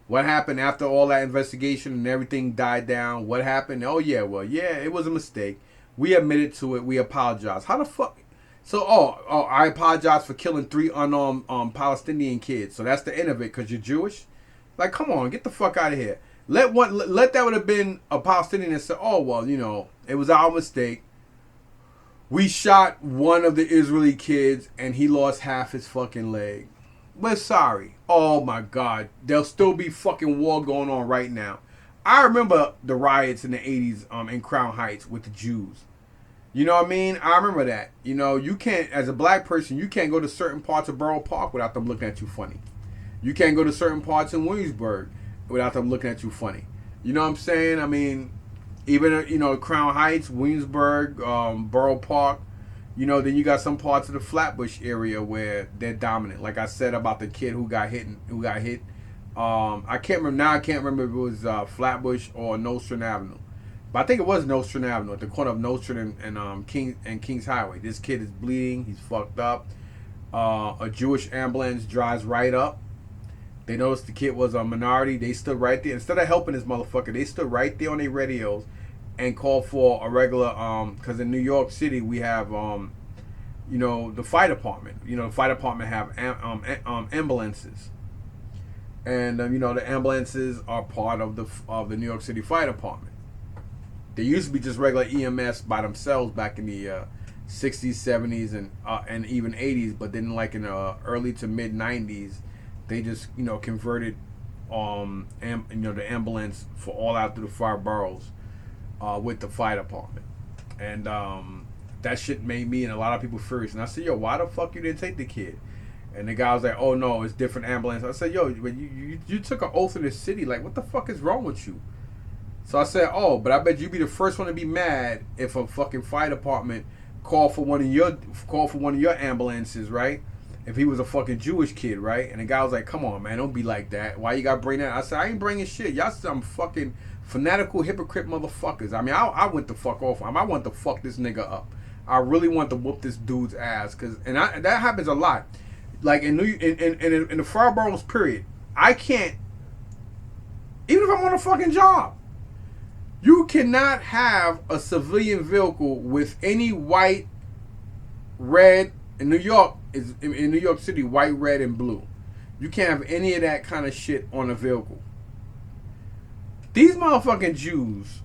What happened after all that investigation and everything died down? What happened? Oh, yeah, it was a mistake. We admitted to it. We apologized. How the fuck? So, I apologize for killing 3 unarmed Palestinian kids. So that's the end of it because you're Jewish? Like, come on, get the fuck out of here. Let that would have been a Palestinian that said, it was our mistake. We shot one of the Israeli kids and he lost half his fucking leg. We're sorry. Oh my God. There'll still be fucking war going on right now. I remember the riots in the 80s in Crown Heights with the Jews. You know what I mean? I remember that. You know, you can't, as a black person, you can't go to certain parts of Borough Park without them looking at you funny. You can't go to certain parts in Williamsburg without them looking at you funny. You know what I'm saying? I mean, even, you know, Crown Heights, Williamsburg, Borough Park, you know, then you got some parts of the Flatbush area where they're dominant. Like I said about the kid who got hit. I can't remember now. I can't remember if it was Flatbush or Nostrand Avenue, but I think it was Nostrand Avenue at the corner of Nostrand and Kings Highway. This kid is bleeding. He's fucked up. A Jewish ambulance drives right up. They noticed the kid was a minority. They stood right there. Instead of helping this motherfucker, they stood right there on their radios and called for a regular, because in New York City we have, you know, the fire department. You know, the fire department have ambulances. And, you know, the ambulances are part of the New York City Fire Department. They used to be just regular EMS by themselves back in the 60s, 70s, and even 80s. But then, like in the early to mid 90s, they just, you know, converted, you know, the ambulance for all out through the 5 boroughs with the fire department. And that shit made me and a lot of people furious. And I said, yo, why the fuck you didn't take the kid? And the guy was like, oh no, it's different ambulance. I said, yo, you took an oath in the city. Like, what the fuck is wrong with you? So I said, oh, but I bet you'd be the first one to be mad if a fucking fire department called for one of your ambulances, right? If he was a fucking Jewish kid, right? And the guy was like, come on, man, don't be like that. Why you gotta bring that? I said, I ain't bringing shit. Y'all some fucking fanatical hypocrite motherfuckers. I mean, I went the fuck off. I want to fuck this nigga up. I really want to whoop this dude's ass, that happens a lot. Like in the 5 boroughs, period, I can't, even if I'm on a fucking job, you cannot have a civilian vehicle with any white, red. In New York, in New York City, white, red, and blue. You can't have any of that kind of shit on a vehicle. These motherfucking Jews,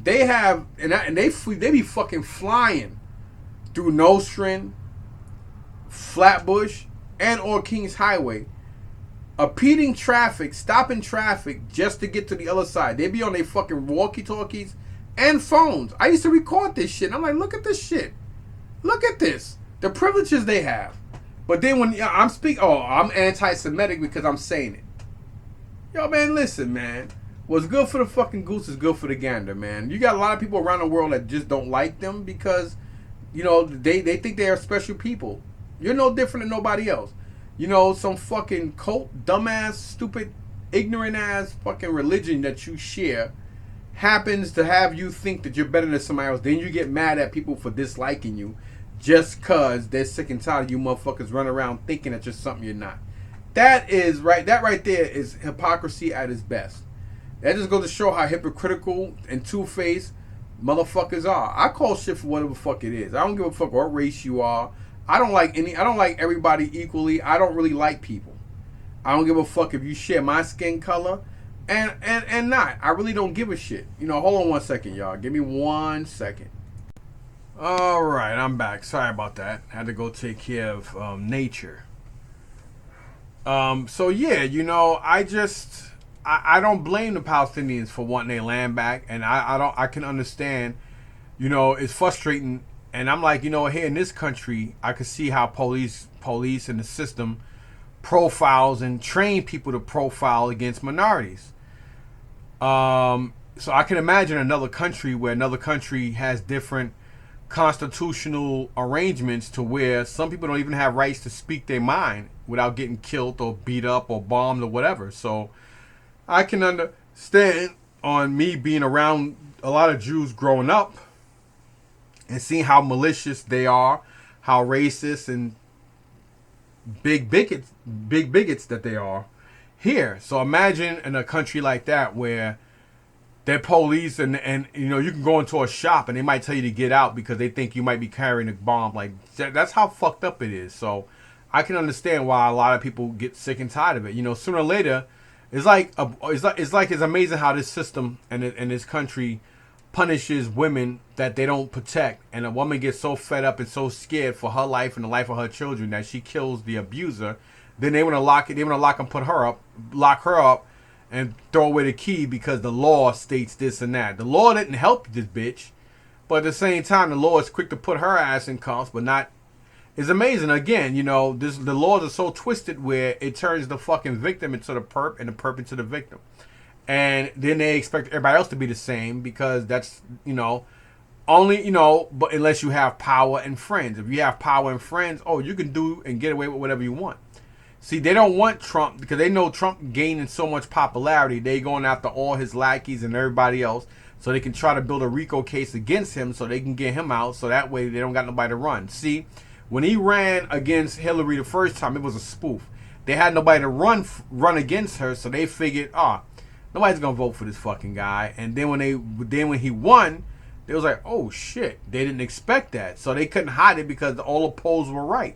they have, and they be fucking flying through Nostrand, Flatbush, and or Kings Highway, impeding traffic, stopping traffic just to get to the other side. They be on their fucking walkie-talkies and phones. I used to record this shit. And I'm like, look at this shit. Look at this. The privileges they have. But then when I'm anti-Semitic because I'm saying it. Yo, man, listen, man. What's good for the fucking goose is good for the gander, man. You got a lot of people around the world that just don't like them because, you know, they think they are special people. You're no different than nobody else. You know, some fucking cult, dumbass, stupid, ignorant ass fucking religion that you share happens to have you think that you're better than somebody else. Then you get mad at people for disliking you just cause they're sick and tired of you motherfuckers running around thinking that you're something you're not. That right there is hypocrisy at its best. That just goes to show how hypocritical and two-faced motherfuckers are. I call shit for whatever the fuck it is. I don't give a fuck what race you are. I don't like everybody equally. I don't really like people. I don't give a fuck if you share my skin color and not. I really don't give a shit. You know, hold on 1 second, y'all. Give me 1 second. All right, I'm back. Sorry about that. I had to go take care of nature. So yeah, you know, I don't blame the Palestinians for wanting their land back, and I can understand, you know, it's frustrating. And I'm like, you know, here in this country, I could see how police and the system profiles and train people to profile against minorities. So I can imagine another country where another country has different constitutional arrangements to where some people don't even have rights to speak their mind without getting killed or beat up or bombed or whatever. So I can understand, on me being around a lot of Jews growing up and seeing how malicious they are, how racist and big bigots that they are here. So imagine in a country like that where they're police and you know, you can go into a shop and they might tell you to get out because they think you might be carrying a bomb. Like, that's how fucked up it is. So I can understand why a lot of people get sick and tired of it. You know, sooner or later, it's amazing how this system and this country punishes women that they don't protect, and a woman gets so fed up and so scared for her life and the life of her children that she kills the abuser. Then they want to lock her up and throw away the key because the law states this and that. The law didn't help this bitch. But at the same time, the law is quick to put her ass in cuffs, but not. It's amazing. Again, the laws are so twisted where it turns the fucking victim into the perp and the perp into the victim. And then they expect everybody else to be the same because that's, only, but unless you have power and friends. If you have power and friends, you can do and get away with whatever you want. See, they don't want Trump because they know Trump gaining so much popularity. They going after all his lackeys and everybody else so they can try to build a RICO case against him so they can get him out so that way they don't got nobody to run. See, when he ran against Hillary the first time, it was a spoof. They had nobody to run against her, so they figured, nobody's gonna vote for this fucking guy. And then when he won, they was like, oh shit, they didn't expect that, so they couldn't hide it because all the polls were right.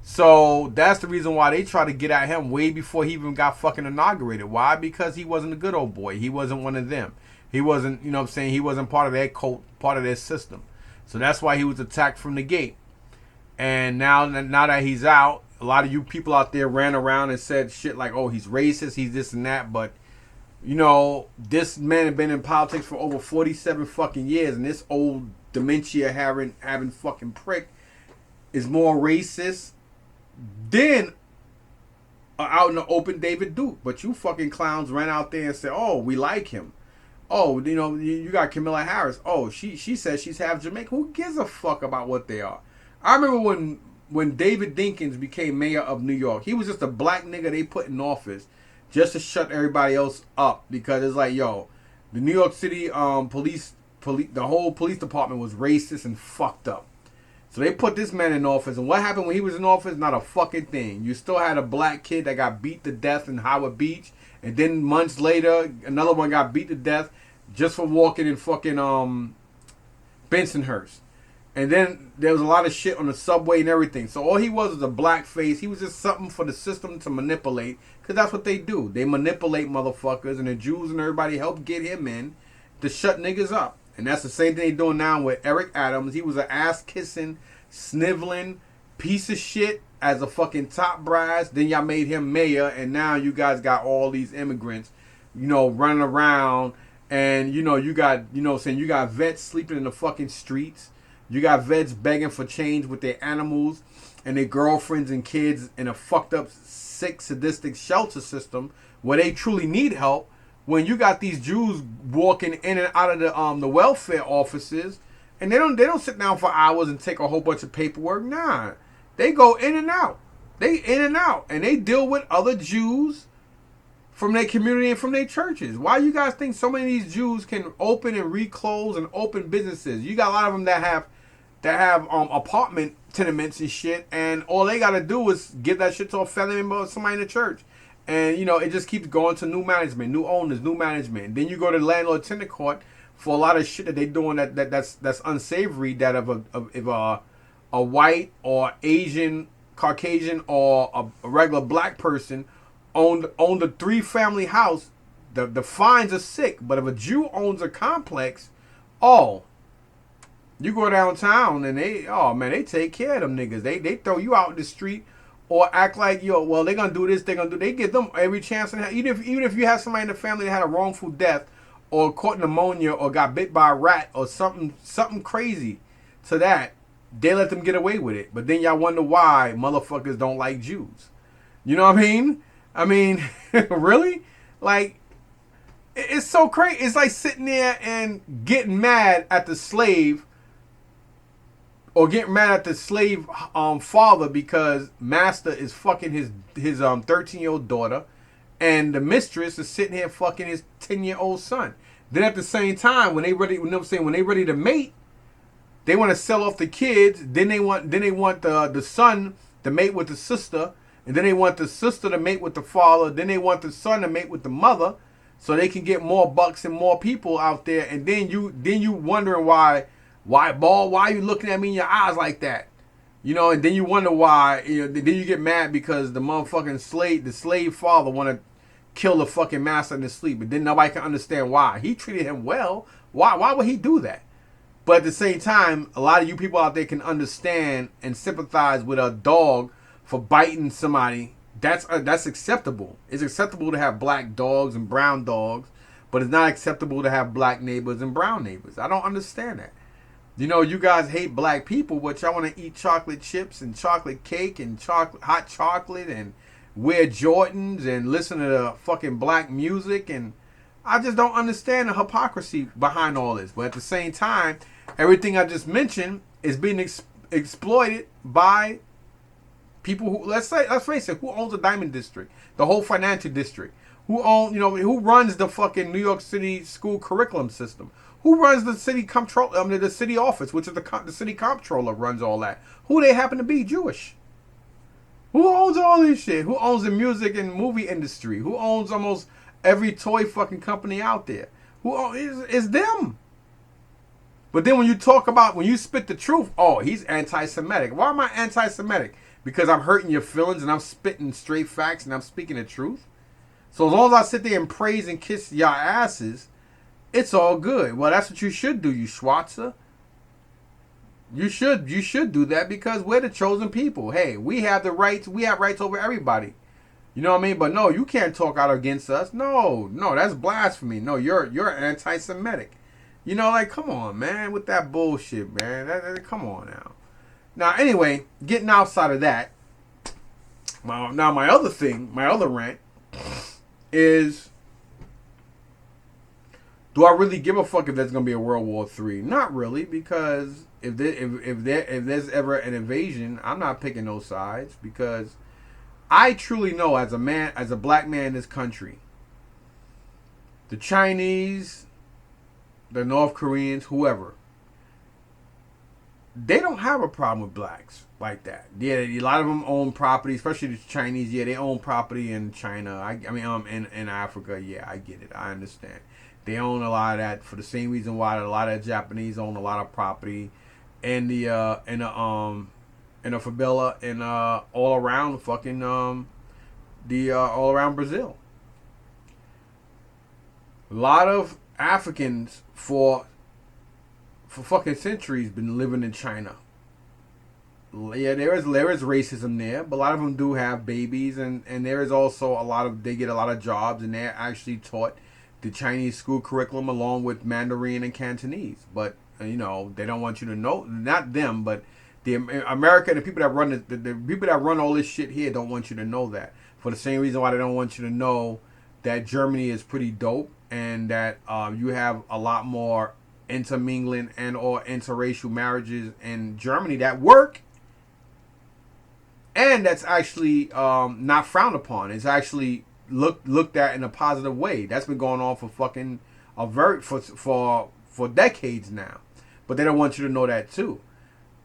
So that's the reason why they try to get at him way before he even got fucking inaugurated. Why? Because he wasn't a good old boy. He wasn't one of them. He wasn't, he wasn't part of their cult, part of their system. So that's why he was attacked from the gate. And now that he's out, a lot of you people out there ran around and said shit like, oh, he's racist, he's this and that. But, this man had been in politics for over 47 fucking years. And this old dementia having fucking prick is more racist than out in the open David Duke. But you fucking clowns ran out there and said, oh, we like him. Oh, you got Kamala Harris. Oh, she says she's half Jamaican. Who gives a fuck about what they are? I remember when David Dinkins became mayor of New York, he was just a black nigga they put in office just to shut everybody else up because it's like, yo, the New York City police, the whole police department was racist and fucked up. So they put this man in office, and what happened when he was in office? Not a fucking thing. You still had a black kid that got beat to death in Howard Beach, and then months later, another one got beat to death just for walking in fucking Bensonhurst. And then there was a lot of shit on the subway and everything. So all he was a black face. He was just something for the system to manipulate. Because that's what they do. They manipulate motherfuckers. And the Jews and everybody helped get him in to shut niggas up. And that's the same thing they doing now with Eric Adams. He was an ass-kissing, sniveling piece of shit as a fucking top brass. Then y'all made him mayor. And now you guys got all these immigrants, running around. And, you got, you got vets sleeping in the fucking streets. You got vets begging for change with their animals and their girlfriends and kids in a fucked up, sick, sadistic shelter system where they truly need help. When you got these Jews walking in and out of the welfare offices, and they don't sit down for hours and take a whole bunch of paperwork. Nah, they go in and out. They in and out, and they deal with other Jews from their community and from their churches. Why you guys think so many of these Jews can open and reclose and open businesses? You got a lot of them that have apartment tenements and shit, and all they gotta do is give that shit to a family member or somebody in the church. And it just keeps going to new management, new owners, new management. And then you go to landlord tenant court for a lot of shit that they doing that's unsavory. That if a white or Asian, Caucasian or a regular black person owned a 3-family house, the fines are sick. But if a Jew owns a complex, you go downtown and they take care of them niggas. They throw you out in the street or act like, they're gonna do this, they give them every chance. And even if you have somebody in the family that had a wrongful death or caught pneumonia or got bit by a rat or something crazy to that, they let them get away with it. But then y'all wonder why motherfuckers don't like Jews. You know what I mean, really? Like, it's so crazy. It's like sitting there and getting mad at the slave or getting mad at the slave father because master is fucking his 13-year-old daughter, and the mistress is sitting here fucking his 10-year-old son. Then at the same time, when they ready to mate, they want to sell off the kids. Then they want the son to mate with the sister, and then they want the sister to mate with the father. Then they want the son to mate with the mother, so they can get more bucks and more people out there. And then you wondering why are you looking at me in your eyes like that? And then you wonder why, then you get mad because the motherfucking slave father want to kill the fucking master in his sleep. But then nobody can understand why. He treated him well. Why would he do that? But at the same time, a lot of you people out there can understand and sympathize with a dog for biting somebody. That's acceptable. It's acceptable to have black dogs and brown dogs, but it's not acceptable to have black neighbors and brown neighbors. I don't understand that. You know, you guys hate black people, but y'all want to eat chocolate chips and chocolate cake and hot chocolate and wear Jordans and listen to the fucking black music. And I just don't understand the hypocrisy behind all this. But at the same time, everything I just mentioned is being exploited by people who, let's face it, who owns the diamond district, the whole financial district, who runs the fucking New York City school curriculum system, who runs the city control, the city office, which is the city comptroller runs all that. Who they happen to be? Jewish. Who owns all this shit? Who owns the music and movie industry? Who owns almost every toy fucking company out there? Is them? But then when you spit the truth, oh, he's anti-Semitic. Why am I anti-Semitic? Because I'm hurting your feelings and I'm spitting straight facts and I'm speaking the truth. So as long as I sit there and praise and kiss your asses, it's all good. Well, that's what you should do, you Schwarzer. You should do that because we're the chosen people. Hey, we have the rights. We have rights over everybody. You know what I mean? But no, you can't talk out against us. No, that's blasphemy. No, you're anti-Semitic. You know, like, come on, man, with that bullshit, man. Come on now. Now, anyway, getting outside of that, my other rant is, do I really give a fuck if there's gonna be a World War III? Not really, because if there's ever an invasion, I'm not picking those sides, because I truly know, as a black man in this country, the Chinese, the North Koreans, whoever, they don't have a problem with blacks like that. Yeah, a lot of them own property, especially the Chinese. Yeah, they own property in China. In Africa. Yeah, I get it. I understand. They own a lot of that for the same reason why a lot of Japanese own a lot of property in the favela and all around fucking all around Brazil. A lot of Africans for fucking centuries been living in China. Yeah, there is racism there, but a lot of them do have babies, and there is also they get a lot of jobs, and they're actually taught the Chinese school curriculum along with Mandarin and Cantonese. But they don't want you to know, not them, but the America and the people that run the people that run all this shit here don't want you to know that, for the same reason why they don't want you to know that Germany is pretty dope, and that you have a lot more intermingling and or interracial marriages in Germany that work, and that's actually not frowned upon. It's actually looked at in a positive way. That's been going on for fucking for decades now. But they don't want you to know that too.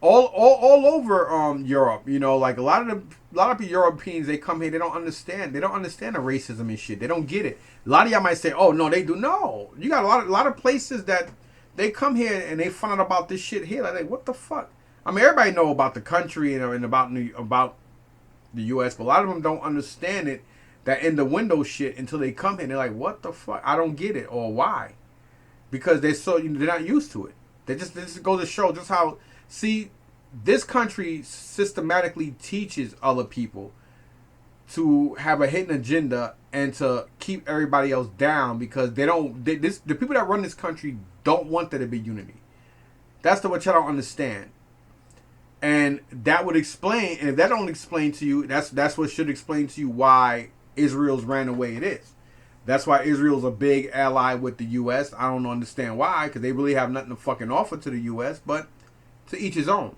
All over Europe, like a lot of the Europeans, they come here, they don't understand the racism and shit. They don't get it. A lot of y'all might say, oh no, they do. No, you got a lot of places that they come here and they find out about this shit here. Like, what the fuck? I mean, everybody know about the country and about the U.S., but a lot of them don't understand it. That in the window shit until they come here, and they're like, what the fuck? I don't get it, or why? Because they're not used to it. This goes to show just how. See, this country systematically teaches other people to have a hidden agenda and to keep everybody else down, because the people that run this country don't want there to be unity. That's what y'all don't understand. And that would explain, and if that don't explain to you, that's what should explain to you why Israel's ran the way it is. That's why Israel's a big ally with the U.S. I don't understand why, because they really have nothing to fucking offer to the U.S., but to each his own.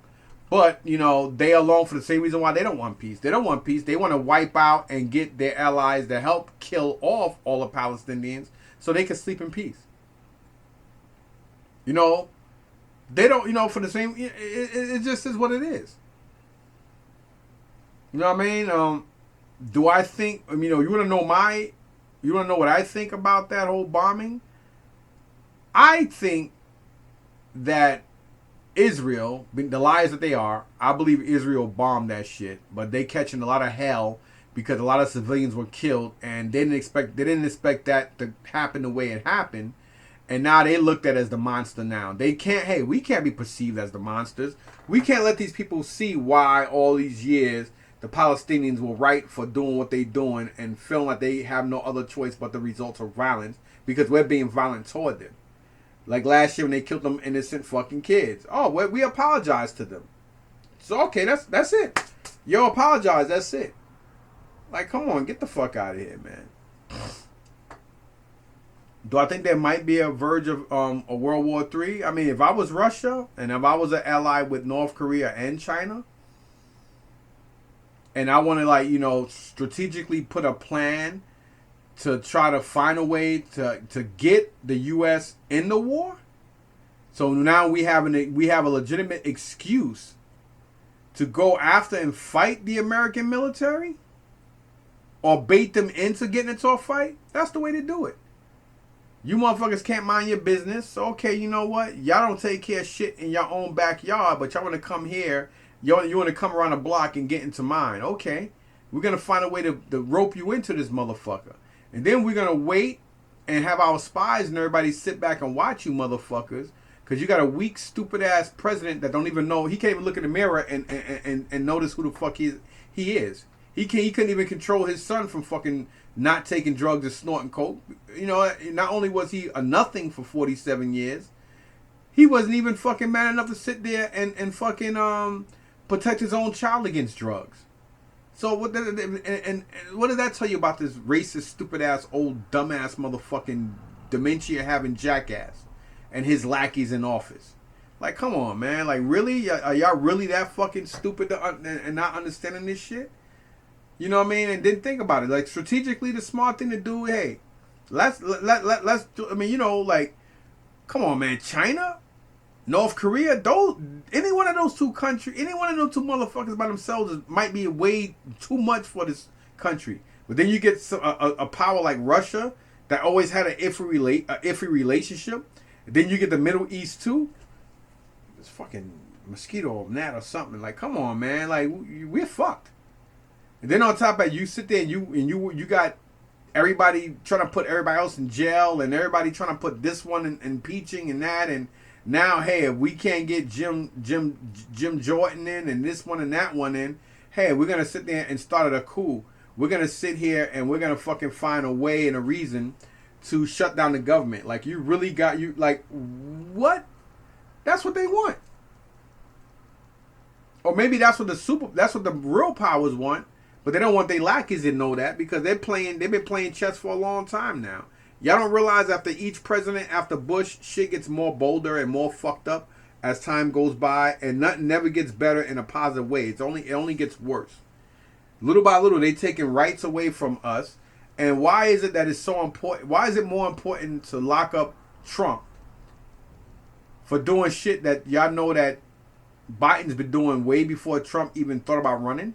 But, they alone for the same reason why they don't want peace. They don't want peace. They want to wipe out and get their allies to help kill off all the Palestinians so they can sleep in peace. They don't, for the same, it just is what it is. You know what I mean? Do I think, you want to know what I think about that whole bombing? I think that Israel, the liars that they are, I believe Israel bombed that shit, but they catching a lot of hell because a lot of civilians were killed, and they didn't expect that to happen the way it happened, and now they looked at as the monster. Now we can't be perceived as the monsters. We can't let these people see why all these years the Palestinians were right for doing what they're doing and feeling like they have no other choice but the results of violence, because we're being violent toward them. Like last year when they killed them innocent fucking kids. Oh, we apologize to them. So okay, that's it. Yo, apologize. That's it. Like, come on, get the fuck out of here, man. Do I think there might be a verge of a World War III? I mean, if I was Russia and if I was an ally with North Korea and China, and I want to, like, you know, strategically put a plan to try to find a way to get the U.S. in the war. So now we have a legitimate excuse to go after and fight the American military, or bait them into getting into a fight. That's the way to do it. You motherfuckers can't mind your business. So, okay, you know what? Y'all don't take care of shit in your own backyard, but y'all want to come here. You want to come around the block and get into mine. Okay. We're going to find a way to rope you into this motherfucker. And then we're going to wait and have our spies and everybody sit back and watch you motherfuckers. Because you got a weak, stupid-ass president that don't even know. He can't even look in the mirror and notice who the fuck he is. He couldn't even control his son from fucking not taking drugs and snorting coke. You know, not only was he a nothing for 47 years, he wasn't even fucking man enough to sit there and fucking protect his own child against drugs. So what does that tell you about this racist, stupid ass, old dumbass motherfucking dementia having jackass and his lackeys in office? Like, come on, man. Like, really? Are y'all really that fucking stupid and not understanding this shit? You know what I mean? And then think about it. Like, strategically, the smart thing to do, hey, let's do, I mean, you know, like, come on, man. China, North Korea, any one of those two countries, any one of those two motherfuckers by themselves might be way too much for this country. But then you get a power like Russia that always had an iffy relationship. And then you get the Middle East too. It's fucking mosquito or gnat or something. Like, come on, man. Like, we're fucked. And then on top of that, you sit there and you got everybody trying to put everybody else in jail, and everybody trying to put this one in impeaching and that, and now, hey, if we can't get Jim Jordan in and this one and that one in, hey, we're gonna sit there and start a coup. We're gonna sit here and we're gonna fucking find a way and a reason to shut down the government. Like, you really got you like what? That's what they want. Or maybe that's what the real powers want. But they don't want their lackeys to know that, because they've been playing chess for a long time now. Y'all don't realize after each president, after Bush, shit gets more bolder and more fucked up as time goes by, and nothing never gets better in a positive way. It only gets worse. Little by little, they taking rights away from us. And why is it that it's so important? Why is it more important to lock up Trump for doing shit that y'all know that Biden's been doing way before Trump even thought about running?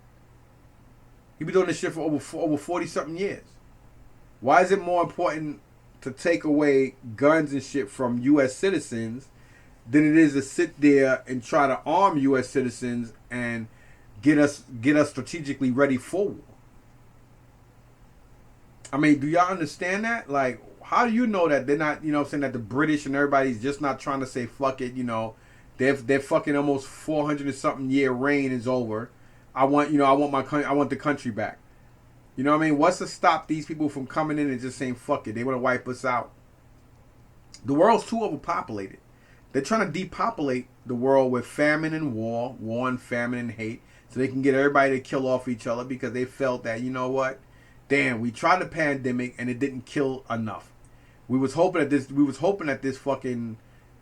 He been doing this shit for over 40-something years. Why is it more important to take away guns and shit from U.S. citizens than it is to sit there and try to arm U.S. citizens and get us strategically ready for war? I mean, do y'all understand that? Like, how do you know that they're not, you know, saying that the British and everybody's just not trying to say fuck it, you know, their fucking almost 400 and something year reign is over. I want the country back. You know what I mean? What's to stop these people from coming in and just saying fuck it? They want to wipe us out. The world's too overpopulated. They're trying to depopulate the world with famine and war and famine and hate, so they can get everybody to kill off each other, because they felt that, you know what? Damn, we tried the pandemic and it didn't kill enough. We was hoping that this fucking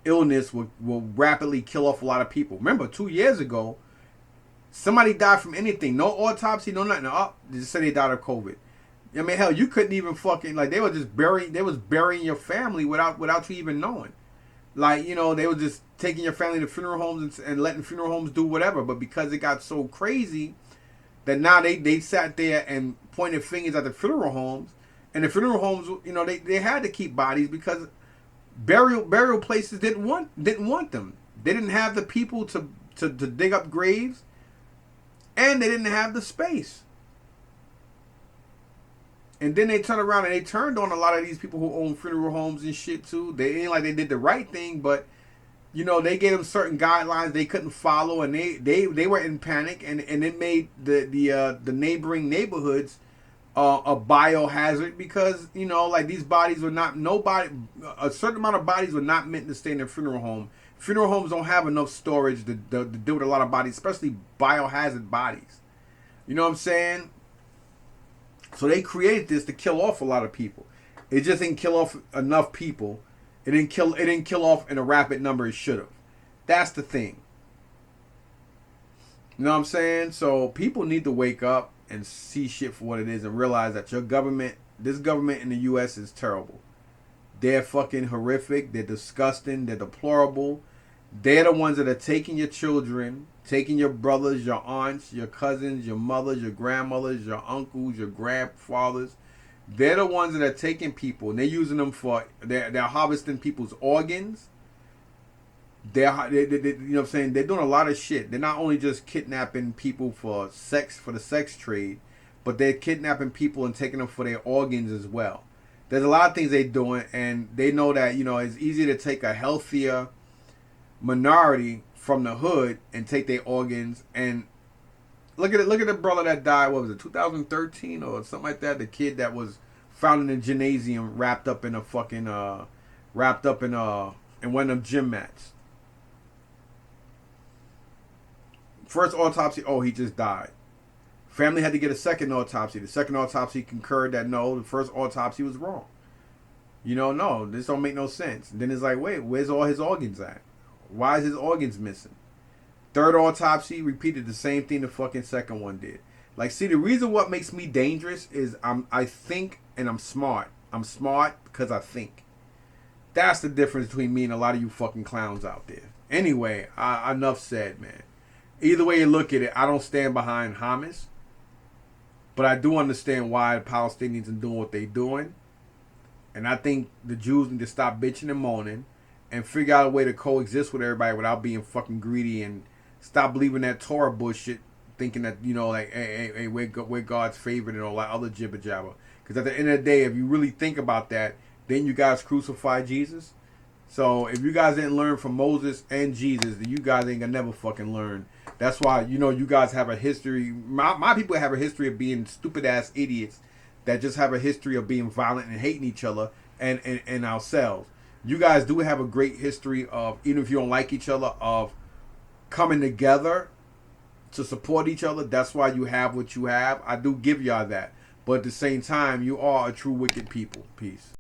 illness will rapidly kill off a lot of people. Remember, 2 years ago, somebody died from anything. No autopsy, no nothing. They just said they died of COVID. I mean, hell, you couldn't even fucking, like, they was burying your family without you even knowing. Like, you know, they were just taking your family to funeral homes and letting funeral homes do whatever. But because it got so crazy that now they sat there and pointed fingers at the funeral homes. And the funeral homes, you know, they had to keep bodies because burial places didn't want them. They didn't have the people to dig up graves. And they didn't have the space. And then they turned around and they turned on a lot of these people who own funeral homes and shit too. They ain't like they did the right thing, but you know, they gave them certain guidelines they couldn't follow, and they were in panic, and it made the neighboring neighborhoods a biohazard because like these bodies were not nobody. A certain amount of bodies were not meant to stay in a funeral home. Funeral homes don't have enough storage to deal with a lot of bodies, especially biohazard bodies. You know what I'm saying? So they created this to kill off a lot of people. It just didn't kill off enough people. It didn't kill off in a rapid number it should have. That's the thing. You know what I'm saying? So people need to wake up and see shit for what it is and realize that this government in the US is terrible. They're fucking horrific. They're disgusting. They're deplorable. They're the ones that are taking your children, taking your brothers, your aunts, your cousins, your mothers, your grandmothers, your uncles, your grandfathers. They're the ones that are taking people and they're using them for, they're harvesting people's organs. They you know what I'm saying? They're doing a lot of shit. They're not only just kidnapping people for the sex trade, but they're kidnapping people and taking them for their organs as well. There's a lot of things they're doing, and they know that it's easy to take a healthier minority from the hood and take their organs. And look at the brother that died. What was it, 2013 or something like that? The kid that was found in a gymnasium wrapped up in one of them gym mats. First autopsy, he just died. Family had to get a second autopsy. The second autopsy concurred that no, the first autopsy was wrong. No, this don't make no sense. And then it's like, wait, where's all his organs at? Why is his organs missing? Third autopsy repeated the same thing the fucking second one did. Like, see, the reason what makes me dangerous is I think and I'm smart. I'm smart because I think. That's the difference between me and a lot of you fucking clowns out there. Anyway, enough said, man. Either way you look at it, I don't stand behind Hamas. But I do understand why the Palestinians are doing what they're doing. And I think the Jews need to stop bitching and moaning and figure out a way to coexist with everybody without being fucking greedy and stop believing that Torah bullshit, thinking that, hey, we're God's favorite and all that other jibber jabber. Because at the end of the day, if you really think about that, then you guys crucified Jesus. So if you guys didn't learn from Moses and Jesus, then you guys ain't gonna never fucking learn. That's why, you guys have a history. My people have a history of being stupid ass idiots that just have a history of being violent and hating each other and ourselves. You guys do have a great history of, even if you don't like each other, of coming together to support each other. That's why you have what you have. I do give y'all that. But at the same time, you are a true wicked people. Peace.